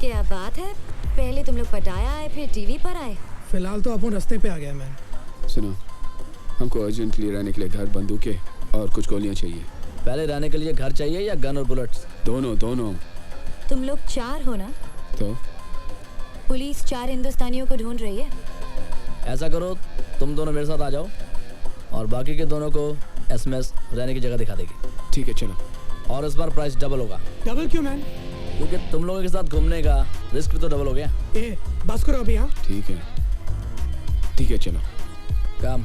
क्या बात है, पहले तुम लोग पटाया आए फिर टीवी पर आए। फिलहाल तो अपन रास्ते पे आ गए। मैन सुनो, हमको अर्जेंटली रहने के लिए घर, बंदूकें और कुछ गोलियां चाहिए। पहले रहने के लिए घर चाहिए या गन और बुलेट्स? दोनों दोनों। तुम लोग 4 हो ना? तो पुलिस 4 हिंदुस्तानियों को ढूंढ रही है। ऐसा करो, तुम दोनों मेरे साथ आ जाओ और बाकी के दोनों को एसएमएस रहने की जगह दिखा देगी। ठीक है चलो। और इस बार प्राइस डबल होगा। डबल क्यों मैन? क्योंकि तुम लोगों के साथ घूमने का रिस्क भी तो डबल हो गया। ए बस करो अभी। हाँ ठीक है चलो। काम।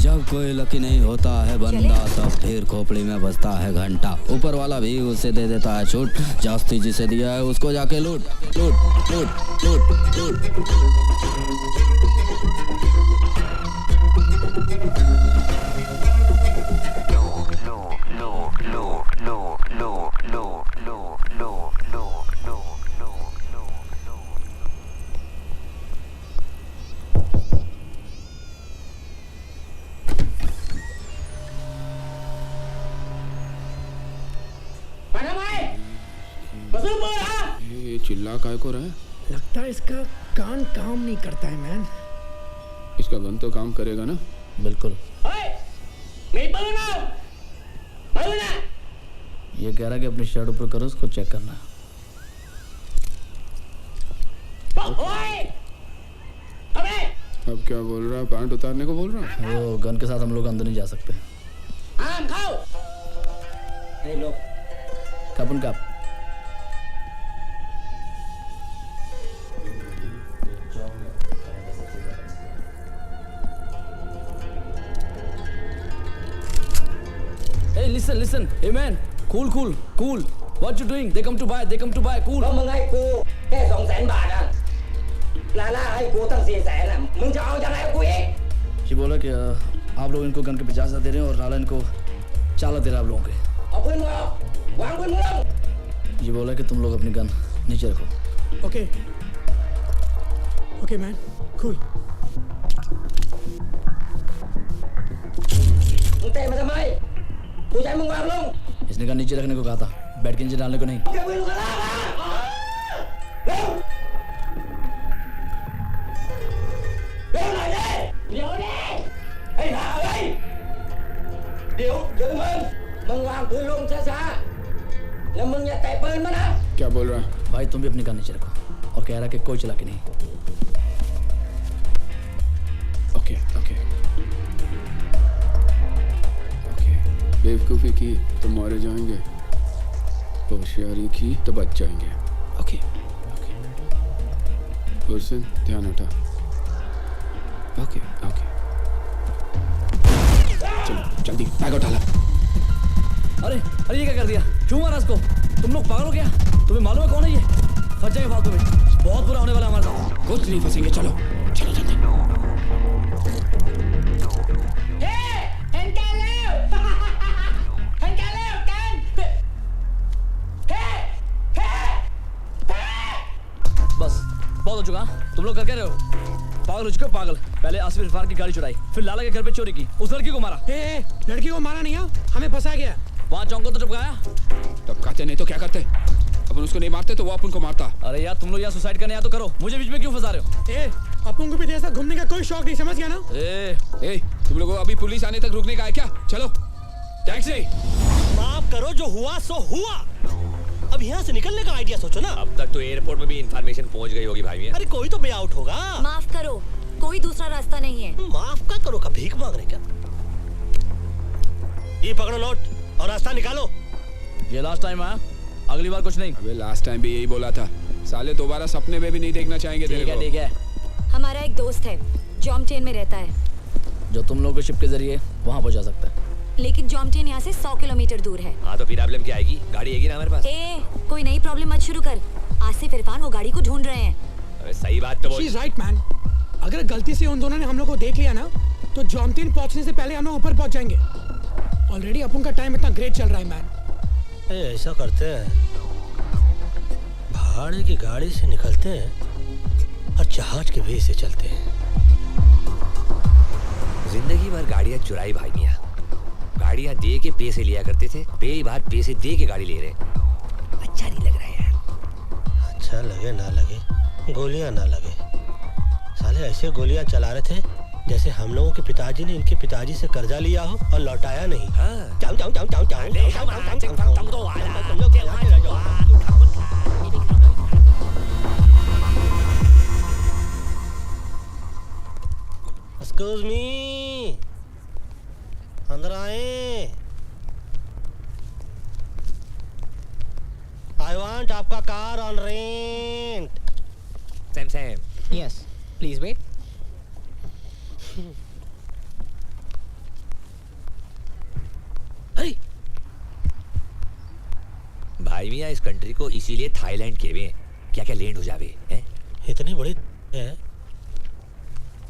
जब कोई लकी नहीं होता है बंदा, तब फिर खोपड़ी में बजता है घंटा। ऊपर वाला भी उसे दे देता है छूट, जास्ती जिसे दिया है उसको जाके लूट लूट लूट लूट लूट। ये चिल्ला काय को रहा है? लगता है इसका कान काम नहीं करता है मैन। इसका गन तो काम करेगा ना? बिल्कुल। नहीं बोलना, बोलना। ये कह रहा कि अपनी शर्ट ऊपर करो, उसको चेक करना। अब क्या बोल रहा है? पैंट उतारने को बोल रहा है? वो गन के साथ हम लोग अंदर नहीं जा सकते। आम खाओ। नहीं लो। कपन cup. Hey, listen. Hey man, cool. What you doing? They come to buy, cool. ก็มึงให้กูแค่200,000 บาทอ่ะลาล่าให้กูตั้ง400,000อ่ะมึงจะเอายังไงกับกูอีก ये बोला कि आप लोग इनको गन के 50,000 दे रहे हैं और लाला इनको 40 दे रहा है आप लोगों के। เอาปืนมึงออกวางปืนมึงลง ये बोला कि तुम लोग अपनी गन नीचे रखो। Okay man, cool. มึงเตะมาทำไมกูจะให้มึงวางลง इसने गन नीचे रखने को कहा था, बैठ के नीचे डालने को नहीं। เก็บปืนลูกกระลามาเร็วเร็วหน่อยดิเดี๋ยวดิไอ้ห่าเอ้ยเดี๋ยวมึงวางปืนลงช้าๆแล้วมึงอย่าเตะปืนมานะ क्या बोल रहा है? भाई तुम भी अपनी गन नीचे रखो और कह रहा कि कोई चला के नहीं। ओके बेवकूफ़ी की तो मारे जाएंगे, होशियारी की तो बच जाएंगे। ओके गुरसन ध्यान हटा। ओके चलो जल्दी बैग उठा ला। अरे ये क्या कर दिया? क्यों मारा इसको? तुम लोग पागल हो क्या? तुम्हें मालूम है कौन है ये? फंस जाएंगे फालतू में, बहुत बुरा होने वाला हमारे साथ। कुछ नहीं फंसेंगे, चलो जल्दी। बस बहुत हो चुका। तुम लोग कर क्या रहे हो? पागल हो चुके हो, पागल। पहले आसिफ इरफान की गाड़ी चुराई, फिर लाला के घर पे चोरी की, उस लड़की को मारा। लड़की को मारा नहीं है, हमें फंसा गया। वहाँ चौंको तो चुपकाया। टपकाते नहीं तो क्या करते? अपन उसको नहीं मारते तो वो अपन को मारता। अरे यार तुम लोग यहाँ सुसाइड करने आया तो करो, मुझे बीच में क्यों फंसा रहे हो? अपन को भी जैसा घूमने का कोई शौक नहीं, समझ गया ना? तुम लोगों को अभी पुलिस आने तक रुकने का है क्या? चलो टैक्सी। माफ करो, जो हुआ सो हुआ। अब यहाँ से निकलने का आइडिया सोचो ना। अब तक तो एयरपोर्ट में भी इंफॉर्मेशन पहुंच गई होगी भाई। अरे कोई तो वे आउट होगा। माफ करो, कोई दूसरा रास्ता नहीं है। माफ का करो का भीख मांग रहे क्या? ये पकड़ो नोट और रास्ता निकालो। ये लास्ट टाइम आया, अगली बार कुछ नहीं। अबे लास्ट टाइम भी यही बोला था, साले दोबारा सपने में भी नहीं देखना चाहेंगे तेरे को। ठीक है। हमारा एक दोस्त है, जॉमटेन में रहता है, जो तुम लोगों के शिप के जरिए वहाँ पहुँचा सकता है। लेकिन जॉमटेन यहाँ से 100 किलोमीटर दूर है। हाँ तो फिर प्रॉब्लम क्या आएगी? गाड़ी आएगी ना हमारे पास। कोई नई प्रॉब्लम मत शुरू कर। आसिफ इरफान वो गाड़ी को ढूंढ रहे हैं। अबे सही बात तो बोल। She's right, man. अगर गलती से उन दोनों ने हम लोग को देख लिया ना, तो जॉमटेन पहुंचने से पहले हम लोग ऊपर पहुंच जाएंगे। ऑलरेडी अपन का टाइम इतना ग्रेट चल रहा है मैन। ऐसा करते हैं, भाड़े की गाड़ी से निकलते हैं और जहाज के वे से चलते हैं। जिंदगी भर गाड़ियां चुराई भाई मियां, गाड़ियां दे के पैसे लिया करते थे, पे बार पैसे दे के गाड़ी ले रहे। अच्छा नहीं लग रहा है यार। अच्छा लगे ना लगे, गोलियां ना लगे, साले ऐसे गोलियां चला रहे थे जैसे हम लोगों के पिताजी ने इनके पिताजी से कर्जा लिया हो और लौटाया नहीं। एक्सक्यूज मी, अंदर आए। आई वांट आपका car on rent. Sam. Yes, please wait. अरे भाई मियां, इस कंट्री को इसीलिए थाईलैंड कहवे हैं, क्या क्या लैंड हो जावे हैं। इतनी बड़ी है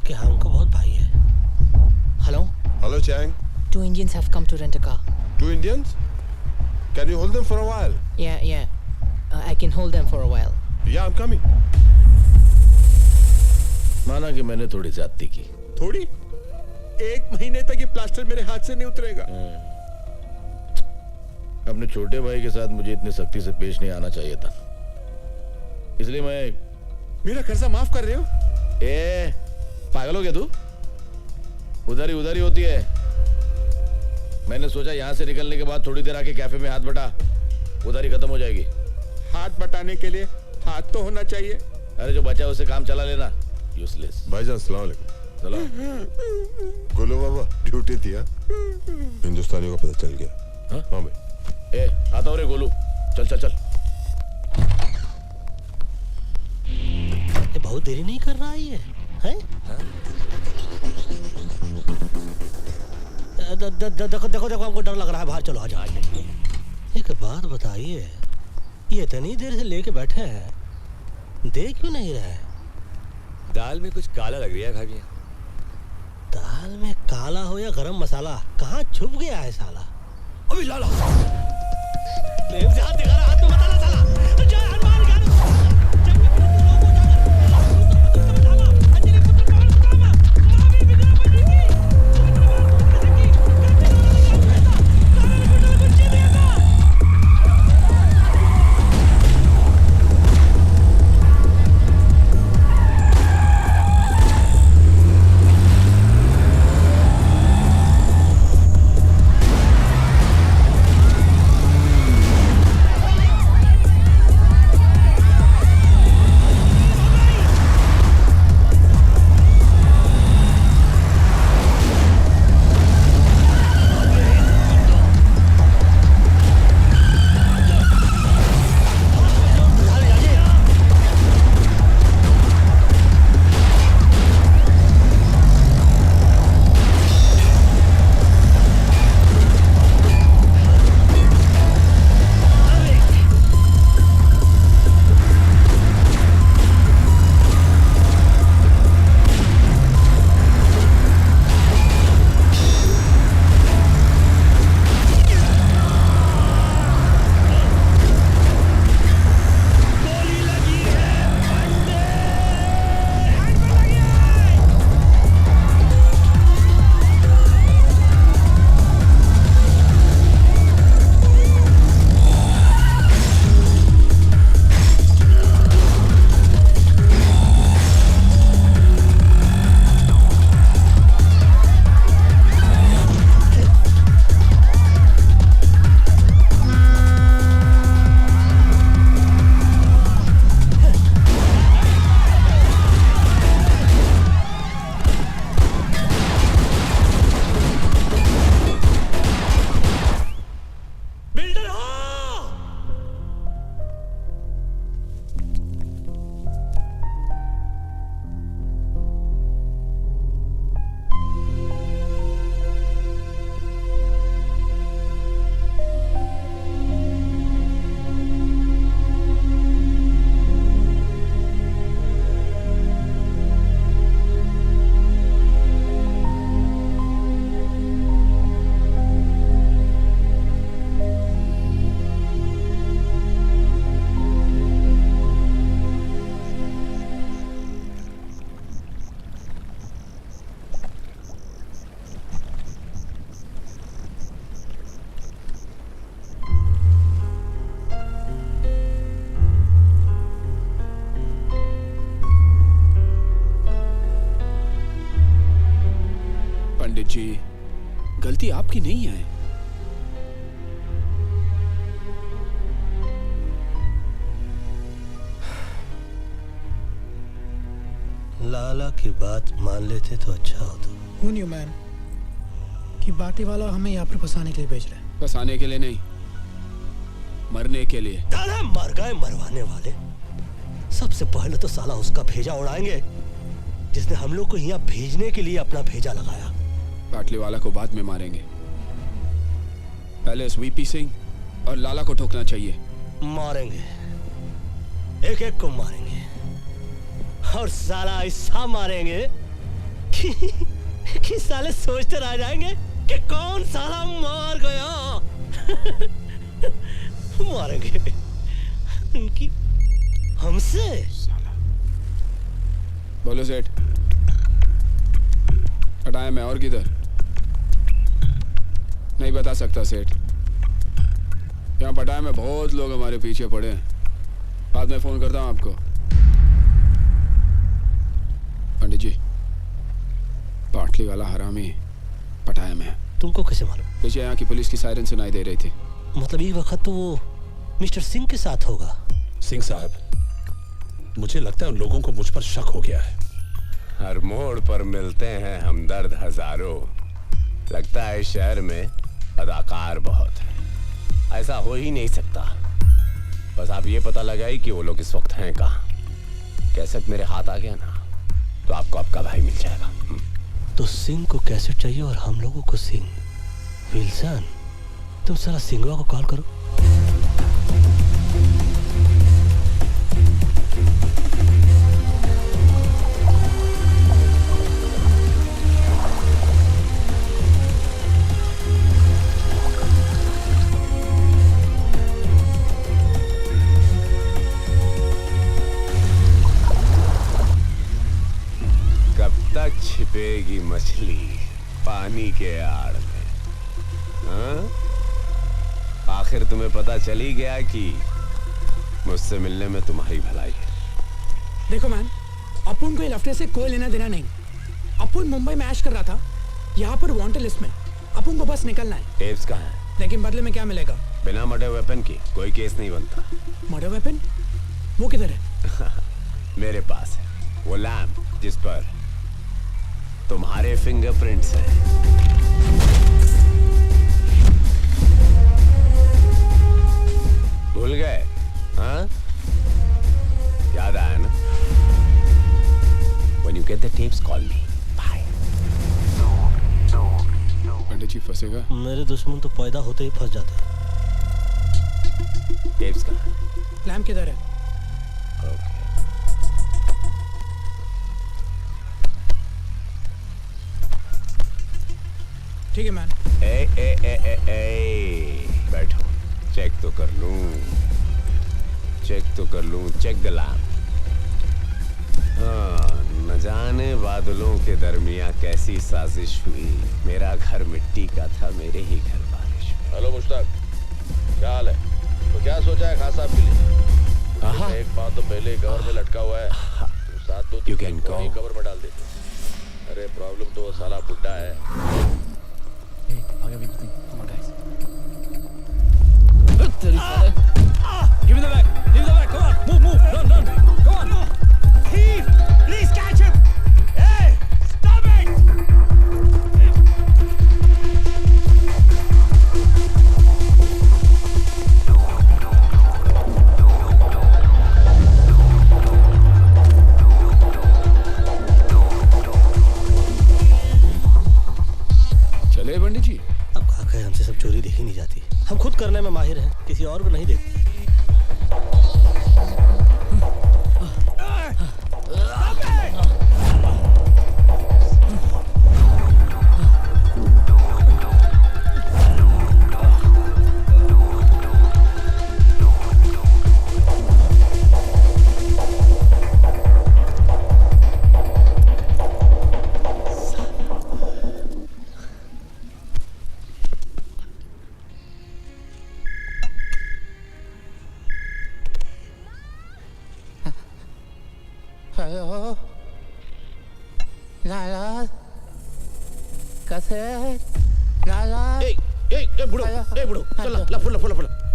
कि हमको बहुत भाई है। Hello? Hello, Chang. 2 Indians have come to rent a car. 2 Indians? Can you hold them for a while? Yeah. I can hold them for a while. Yeah, I'm coming. माना कि मैंने थोड़ी ज्यादती की। थोड़ी? 1 महीने तक ये प्लास्टर मेरे हाथ से नहीं उतरेगा। अपने छोटे भाई के साथ मुझे इतनी सख्ती से पेश नहीं आना चाहिए था। इसलिए मैं मेरा कर्जा माफ कर रहे हो? ए पागल हो गया तू? उधारी होती है। मैंने सोचा यहाँ से निकलने के बाद थोड़ी देर आके कैफे में हाथ बटा, उधारी खत्म हो जाएगी। हाथ बटाने के लिए हाथ तो होना चाहिए। अरे जो बचा उसे काम चला लेना, यूजलेस। भाईजान अस्सलाम वालेकुम। सलाम। गोलू बाबा ड्यूटी थी। हिंदुस्तानियों का पता चल गया। हाँ भाई। ए आता हो रे गोलू, चल चल चल। ये बहुत देरी नहीं कर रहा है ये, हैं? देखो देखो देखो, हमको डर लग रहा है, बाहर चलो आ जाओ। एक बात बताइए, ये इतनी देर से लेके बैठे हैं, दे क्यों नहीं रहे? दाल में कुछ काला लग रहा है भाभी। दाल में काला हो या गरम मसाला, कहाँ छुप गया है साला? अभी लाला हाथ दिखा रहा, हाथ में मत डाला साला। पंडित जी, गलती आपकी नहीं है। लाला की बात मान लेते तो अच्छा होता। Who knew, man? कि बाटी वाला हमें यहाँ पर फंसाने के लिए भेज रहे हैं। फंसाने के लिए नहीं, मरने के लिए। दादा मर गए मरवाने वाले। सबसे पहले तो साला उसका भेजा उड़ाएंगे जिसने हम लोग को यहाँ भेजने के लिए अपना भेजा लगाया। बाटली वाला को बाद में मारेंगे, पहले उस वीपी सिंह और लाला को ठोकना चाहिए। मारेंगे, एक एक को मारेंगे और साला ऐसा मारेंगे कि साले सोचते रह जाएंगे कि कौन साला मार गया। मारेंगे उनकी हमसे। बोलो सेठ, हटाया मैं और किधर? नहीं बता सकता सेठ। यहाँ पटाया में बहुत लोग हमारे पीछे पड़े हैं। बाद में फोन करता हूँ आपको। पंडित जी, बाटली वाला हरामी पटाया मैं। तुमको कैसे मालूम? पीछे यहाँ की पुलिस की सायरन सुनाई दे रही थी। मतलब ये वक्त तो वो मिस्टर सिंह के साथ होगा। सिंह साहब, मुझे लगता है उन लोगों को मुझ पर शक हो गया है। हर मोड़ पर मिलते हैं हमदर्द हजारों। लगता है इस शहर में अदाकार बहुत है। ऐसा हो ही नहीं सकता। बस आप ये पता लगाइए कि वो लोग इस वक्त हैं कहाँ। कैसेट मेरे हाथ आ गया ना तो आपको आपका भाई मिल जाएगा। तो सिंह को कैसेट चाहिए और हम लोगों को सिंह। विल्सन, तुम सारा सिंगवा को कॉल करो। छिपेगी मछली पानी के आड़ में। हाँ? आखिर तुम्हें पता चल ही गया कि मुझसे मिलने में तुम्हारी भलाई है। देखो मैन, अपुन को ये लफड़े से कोई लेना देना नहीं। अपुन मुंबई में ऐश कर रहा था, यहाँ पर वांटेड लिस्ट में। अपुन को बस निकलना है। टेप्स कहाँ है? लेकिन बदले में क्या मिलेगा? बिना मर्डर वेपन की कोई केस नहीं बनता। Murder weapon? वो किधर है? मेरे पास है वो लैम्प जिस पर तुम्हारे फिंगरप्रिंट्स हैं। भूल गए? हाँ? याद आया ना? When you get the tapes, call me. Bye. पंडित जी फंसेगा? मेरे दुश्मन तो पैदा होते ही फंस जाते हैं। टेप्स कहाँ? लैम्प किधर है? ठीक है मैन। बैठो, चेक तो कर लूं। Check the lamp. हाँ, न जाने बादलों के दरमियां कैसी साजिश हुई। मेरा घर मिट्टी का था, मेरे ही घर बारिश। हेलो मुश्ताक, क्या हाल है? तो क्या सोचा है खास साहब के लिए? एक बात तो पहले कवर में लटका हुआ है, तुम साथ दो कवर में डाल देते। अरे प्रॉब्लम तो वो साला बुड्ढा है। Give me the bag. Give me the bag. Come on. Move. Run. Come on. Thief! Please catch him! Hey! Stop it! चले पंडित जी। अब कहा कहे हमसे सब चोरी देखी नहीं जाती। हम खुद करने में माहिर हैं, किसी और को नहीं देखते।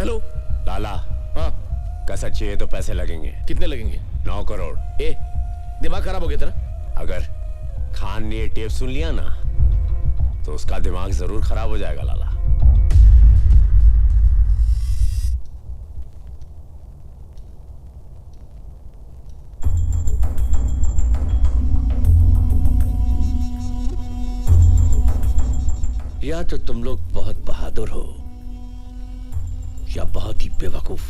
हेलो लाला। हाँ, कसर चाहिए तो पैसे लगेंगे। कितने लगेंगे? 9 करोड़। दिमाग खराब हो गया तेरा? अगर खान ने ये टेप सुन लिया ना तो उसका दिमाग जरूर खराब हो जाएगा लाला। या तो तुम लोग बहुत बहादुर हो या बहुत ही बेवकूफ।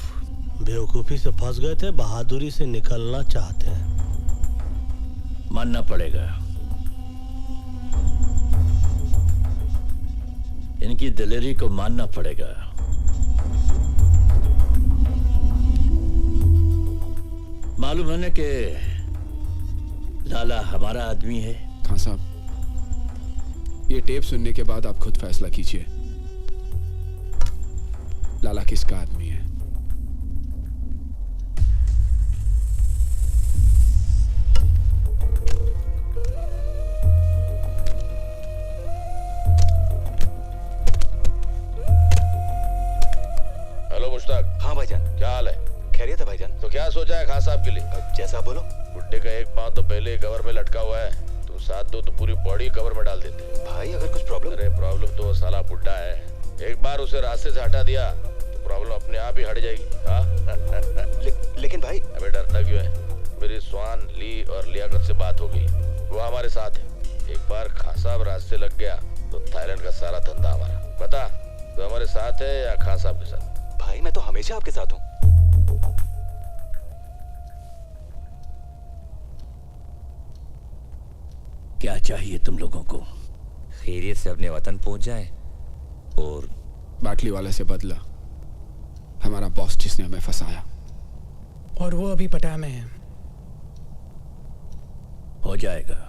बेवकूफी से फंस गए थे, बहादुरी से निकलना चाहते हैं। मानना पड़ेगा, इनकी दिलेरी को मानना पड़ेगा। मालूम है ना कि लाला हमारा आदमी है। खान साहब, ये टेप सुनने के बाद आप खुद फैसला कीजिए, लाला किसका आदमी है। तो क्या सोचा है खान साहब के लिए? जैसा बोलो। बुड्ढे का एक पांव तो पहले कवर में लटका हुआ है, तुम साथ दो तो पूरी बॉडी कवर में डाल देते। भाई अगर कुछ प्रॉब्लम? अरे प्रॉब्लम तो वो साला बुड्ढा है, एक बार उसे रास्ते से हटा दिया तो प्रॉब्लम अपने आप ही हट जाएगी। लेकिन भाई। अबे डरना क्यों है? मेरी स्वान ली और लियाकत से बात हो गई, वो हमारे साथ है। एक बार खान साहब रास्ते लग गया तो थाईलैंड का सारा धंधा हमारा। बता, तो हमारे साथ है या खान साहब के साथ? भाई मैं तो हमेशा आपके साथ हूँ। क्या चाहिए तुम लोगों को? खैरियत से अपने वतन पहुंच जाए और बाटली वाले से बदला, हमारा बॉस जिसने हमें फंसाया। और वो अभी पटाया में है। हो जाएगा,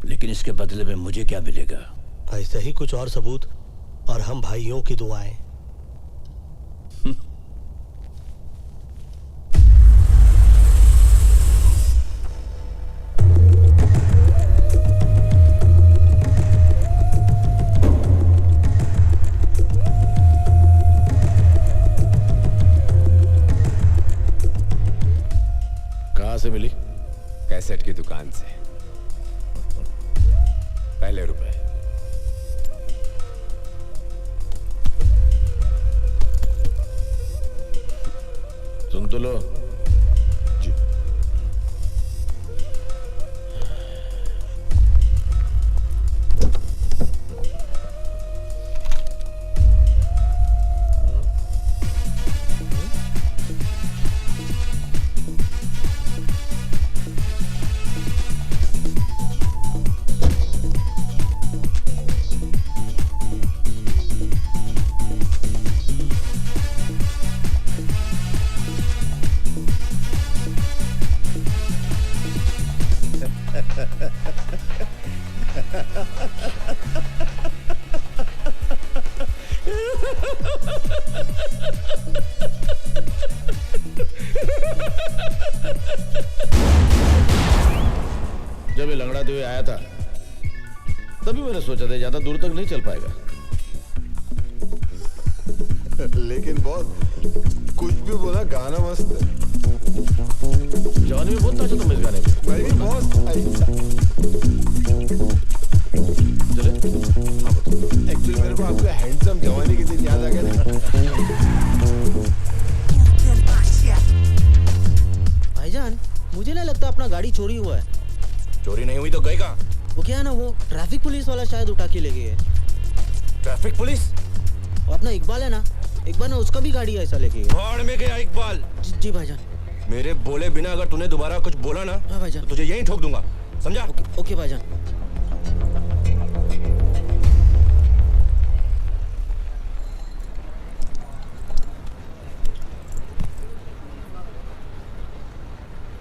लेकिन इसके बदले में मुझे क्या मिलेगा? ऐसे ही कुछ और सबूत और हम भाइयों की दुआएं। कहाँ से मिली? कैसेट की दुकान से। पहले रुपए। सुन तो लो। जी। जब ये लंगड़ाते हुए आया था तभी मैंने सोचा था ज्यादा दूर तक नहीं चल पाएगा। लेकिन बहुत कुछ भी बोला, गाना मस्त है। जवानी में बहुत नाचा तुम इस गाने में। मैं भी बहुत चले। एक्चुअली मेरे को आपका हैंडसम जवानी के दिन याद आ गया था। भाईजान, मुझे नहीं लगता अपना गाड़ी चोरी हुआ है। चोरी नहीं हुई तो गए कहाँ? वो क्या है ना, वो ट्रैफिक पुलिस वाला शायद उठा के ले गए है। Traffic police? वो अपना इकबाल है ना, एक बार ना उसका भी गाड़ी ऐसा लेके गया। भाड़ में गया इकबाल। जी भाईजान। मेरे बोले बिना अगर तूने दोबारा कुछ बोला ना, हाँ भाईजान, तो तुझे यहीं ठोक दूंगा, समझा? ओके भाईजान।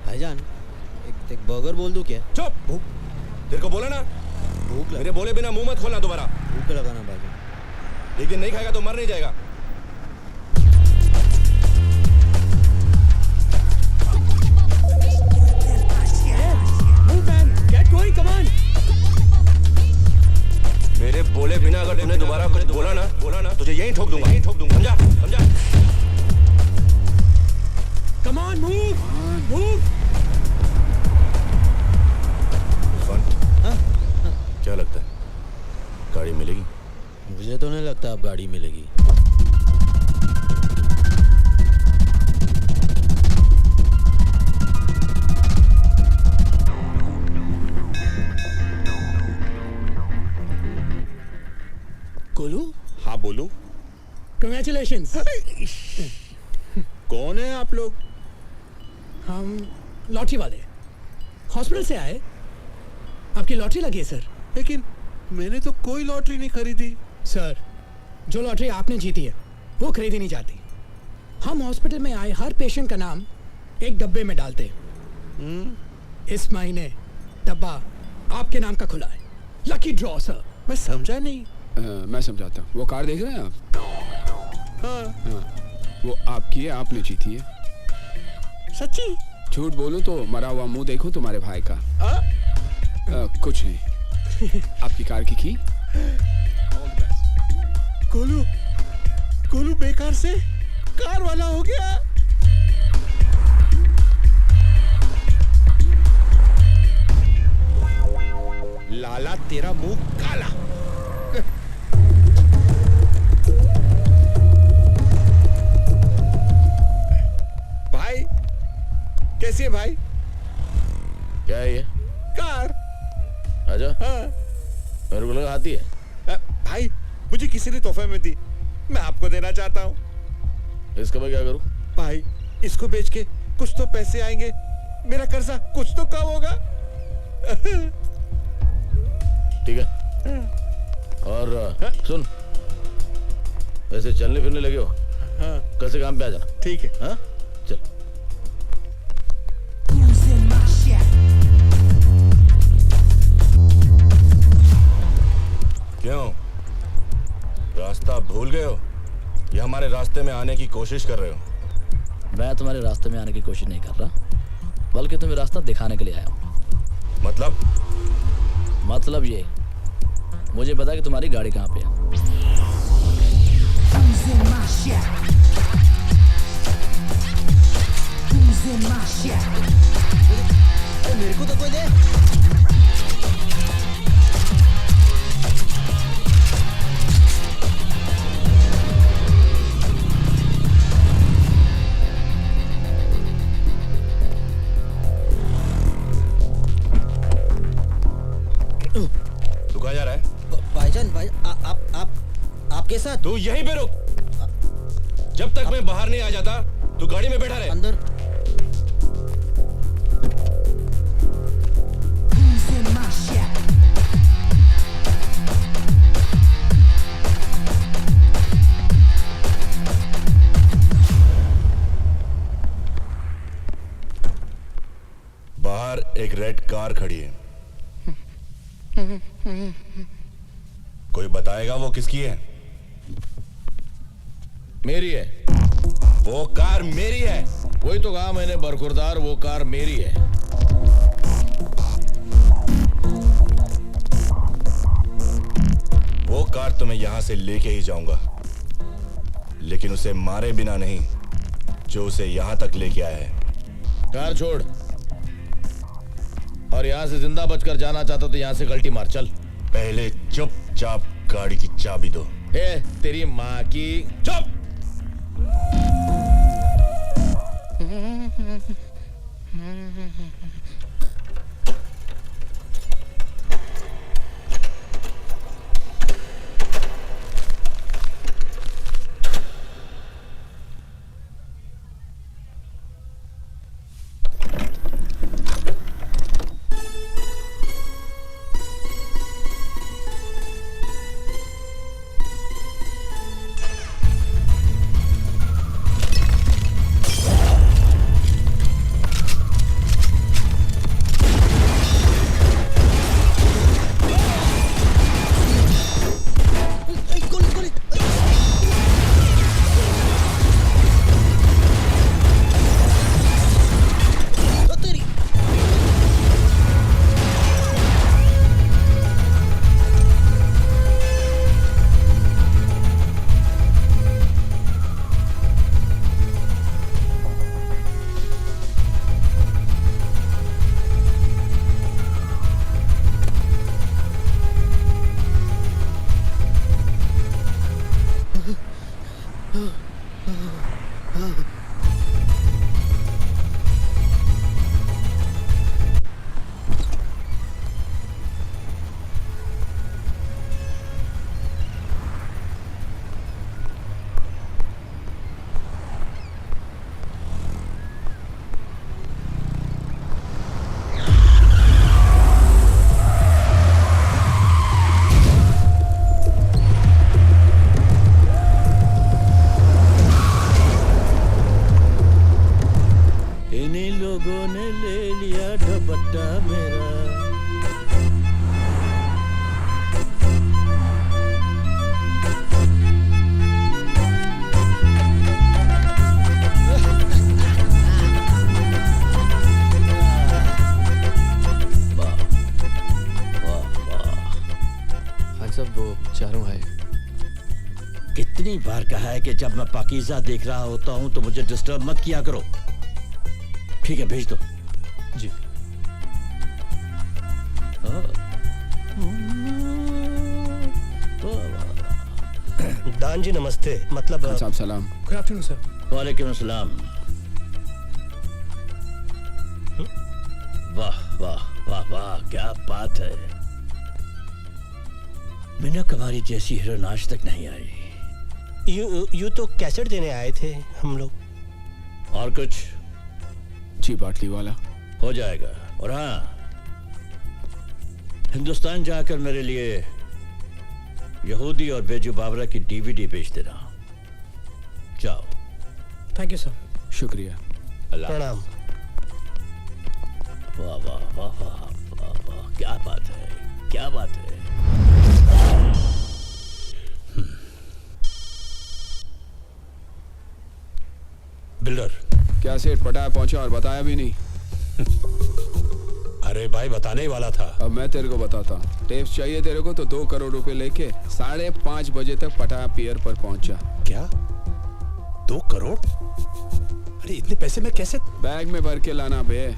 भाईजान, एक बर्गर बोल दूं क्या? चुप। भूख तेरे को बोला ना, भूख मेरे बोले बिना मुंह मत खोलना दोबारा। भूख लगा ना भाईजान। लेकिन नहीं खाएगा तो मर नहीं जाएगा। मेरे बोले बिना अगर तूने दोबारा कुछ बोला ना, तुझे यहीं ठोक दूंगा, समझा? समझा? Come on, move, move. क्या लगता है गाड़ी मिलेगी? मुझे तो नहीं लगता अब गाड़ी मिलेगी। गोलू? हाँ बोलू। Congratulations. कौन है आप लोग? हम लॉटरी वाले, हॉस्पिटल से आए। आपकी लॉटरी लगी है सर। लेकिन मैंने तो कोई लॉटरी नहीं खरीदी। सर, जो लॉटरी आपने जीती है वो खरीदी नहीं जाती। हम हॉस्पिटल में आए हर पेशेंट का नाम एक डब्बे में डालते हैं। इस महीने डब्बा आपके नाम का खुला है। Lucky draw sir. मैं समझा नहीं। मैं समझाता हूँ। वो कार देख रहे हैं आप? हाँ। वो आपकी है, आपने जीती है। सच्ची? झूठ बोलूं तो मरा हुआ मुंह देखूं तुम्हारे भाई का। कुछ नहीं। आपकी कार की गोलू, गोलू बेकार से कार वाला हो गया। लाला तेरा मुंह काला। भाई कैसी है भाई? क्या है ये? कार। आजा। हाँ। मेरे को लगा आती है। भाई मुझे किसी ने तोहफे में दी, मैं आपको देना चाहता हूँ। इसका मैं क्या करूँ? भाई इसको बेच के कुछ तो पैसे आएंगे, मेरा कर्जा कुछ तो कम होगा। ठीक है। और सुन, ऐसे चलने फिरने लगे हो, हाँ। कल से काम पे आ जाना। ठीक है। हाँ चल। क्यों, रास्ता भूल गए हो या हमारे रास्ते में आने की कोशिश कर रहे हो? मैं तुम्हारे रास्ते में आने की कोशिश नहीं कर रहा, बल्कि तुम्हें रास्ता दिखाने के लिए आया हूँ। मतलब ये, मुझे पता है कि तुम्हारी गाड़ी कहाँ पे है। मेरे को तो कोई दे। तू कहाँ जा रहा है? भाईजान, भाई आपके साथ। तू यहीं पे रुक, जब तक मैं बाहर नहीं आ जाता तू गाड़ी में बैठा रहे। अंदर। बाहर एक रेड कार खड़ी है, कोई बताएगा वो किसकी है? मेरी है। वो कार मेरी है। वही तो कहा मैंने बरखुरदार, वो कार मेरी है। वो कार तो मैं यहां से लेके ही जाऊंगा, लेकिन उसे मारे बिना नहीं जो उसे यहां तक लेके आया है। कार छोड़, और यहां से जिंदा बचकर जाना चाहता तो यहां से गलती मार। चल। पहले चुपचाप गाड़ी की चाबी दो। ए, तेरी माँ की। चुप। कई बार कहा है कि जब मैं पाकीज़ा देख रहा होता हूं तो मुझे डिस्टर्ब मत किया करो। ठीक है, भेज दो। जी। दान जी नमस्ते। मतलब साहब सलाम। Good afternoon sir. वालेकुम अस्सलाम। वाह वाह वाह वाह, क्या बात है। मीना कुमारी जैसी हीरोइन आज तक नहीं आई। यू तो कैसेट देने आए थे हम लोग। और कुछ? जी बाटली वाला। हो जाएगा। और हाँ, हिंदुस्तान जाकर मेरे लिए यहूदी और बेजू बाबरा की डीवीडी बेच देना। जाओ। Thank you sir. शुक्रिया। प्रणाम। वाह वाह वाह वाह वाह वाह, क्या बात है, क्या बात है। बिल्डर, क्या सेठ पटाया पहुंचा और बताया भी नहीं? अरे भाई बताने ही वाला था। अब मैं तेरे को बताता हूँ। टेप्स चाहिए तेरे को तो 2 करोड़ रुपए लेके 5:30 बजे तक पटाया पियर पर पहुंचा। क्या 2 करोड़? अरे इतने पैसे में कैसे? बैग में भर के लाना बे।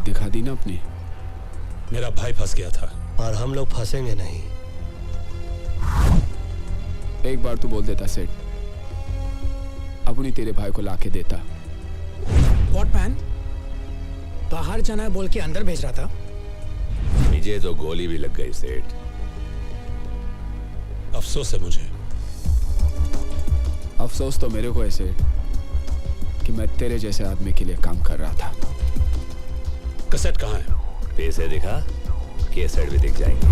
दिखा दी ना अपनी। मेरा भाई फंस गया था और हम लोग फंसेंगे नहीं। एक बार तो बोल देता सेठ, अपनी तेरे भाई को लाके देता। What man? बाहर जाना है बोल के अंदर भेज रहा था। मुझे तो गोली भी लग गई सेठ। अफसोस है मुझे। अफसोस तो मेरे को है सेठ कि मैं तेरे जैसे आदमी के लिए काम कर रहा था। कैसेट कहाँ है? पैसे दिखा, कैसेट भी दिख जाएंगे।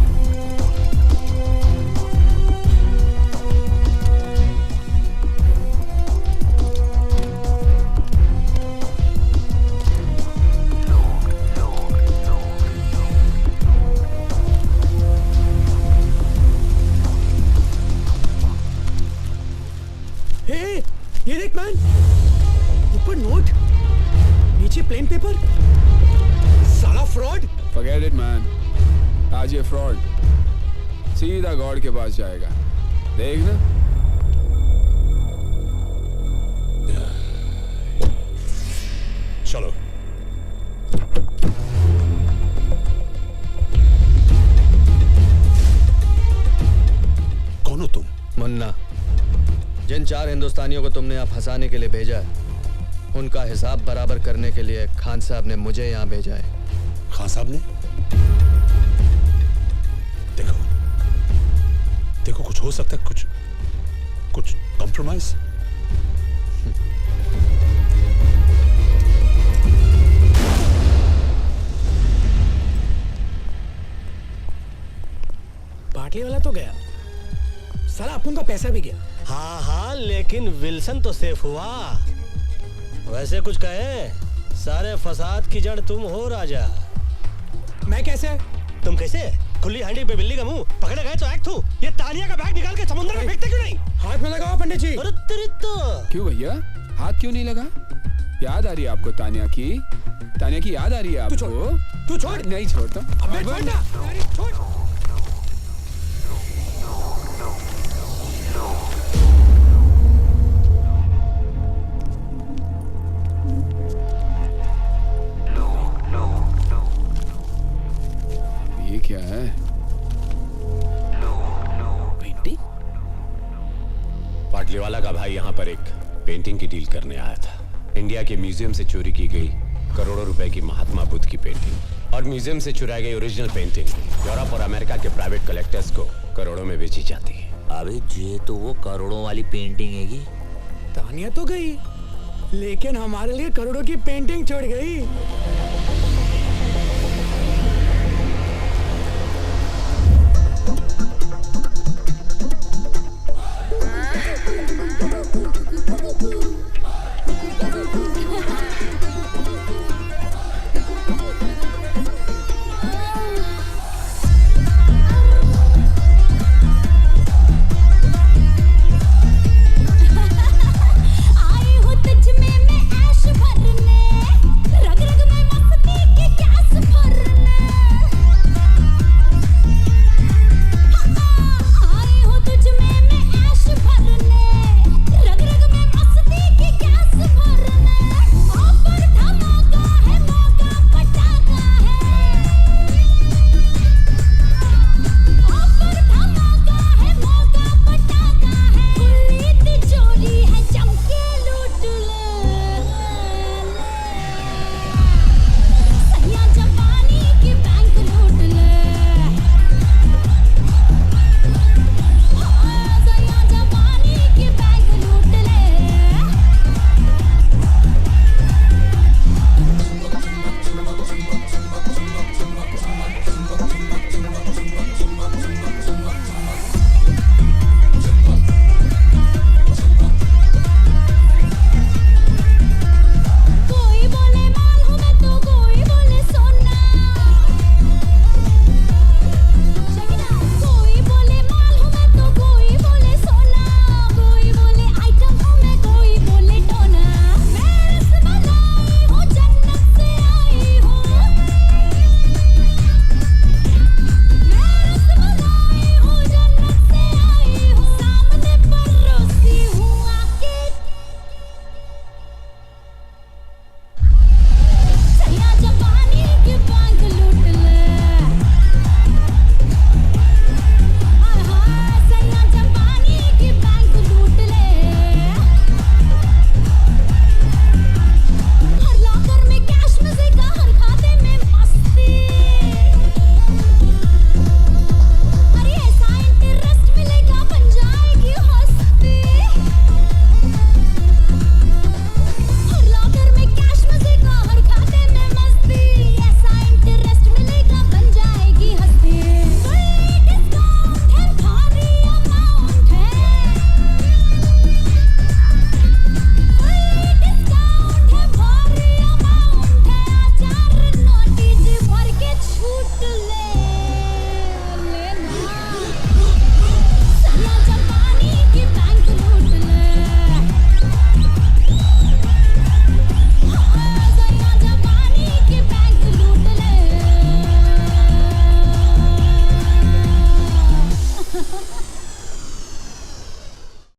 ये देख मैन, ऊपर नोट, नीचे प्लेन पेपर। साला फ्रॉड। Forget it man, आज ये फ्रॉड सीधा गॉड के पास जाएगा, देख ना। चलो। कौन हो तुम? मुन्ना, जिन 4 हिंदुस्तानियों को तुमने यहाँ फंसाने के लिए भेजा है, उनका हिसाब बराबर करने के लिए खान साहब ने मुझे यहाँ भेजा है। खान साहब ने? देखो कुछ हो सकता है, कुछ कॉम्प्रोमाइज। बाटली वाला तो गया, साला अपन का पैसा भी गया। हाँ हाँ, लेकिन विल्सन तो सेफ हुआ। वैसे कुछ कहे, सारे फसाद की जड़ तुम हो राजा। मैं कैसे? तुम कैसे? खुली हांडी पे बिल्ली का मुंह पकड़े गए तो एक्ट हूँ। ये तानिया का बैग निकाल के समुद्र में फेंकते क्यों नहीं? हाथ में लगाओ पंडित जी। अरे तेरी तो। क्यों भैया, हाथ क्यों नहीं लगा? याद आ रही है आपको तानिया की? तानिया की याद आ रही है आपको? तू छोड़। नहीं छोड़ता। अबे छोड़ ना। छोड़। ये क्या है? पेंटिंग? पाटलीवाला का भाई यहाँ पर एक पेंटिंग की डील करने आया था। इंडिया के म्यूजियम से चोरी की गई करोड़ों रुपए की महात्मा बुद्ध की पेंटिंग और म्यूजियम से चुराई गई ओरिजिनल पेंटिंग यूरोप और अमेरिका के प्राइवेट कलेक्टर्स को करोड़ों में बेची जाती है। अबे ये तो वो करोड़ों वाली पेंटिंग हैगी। तानिया तो गई, लेकिन हमारे लिए करोड़ों की पेंटिंग छोड़ गई।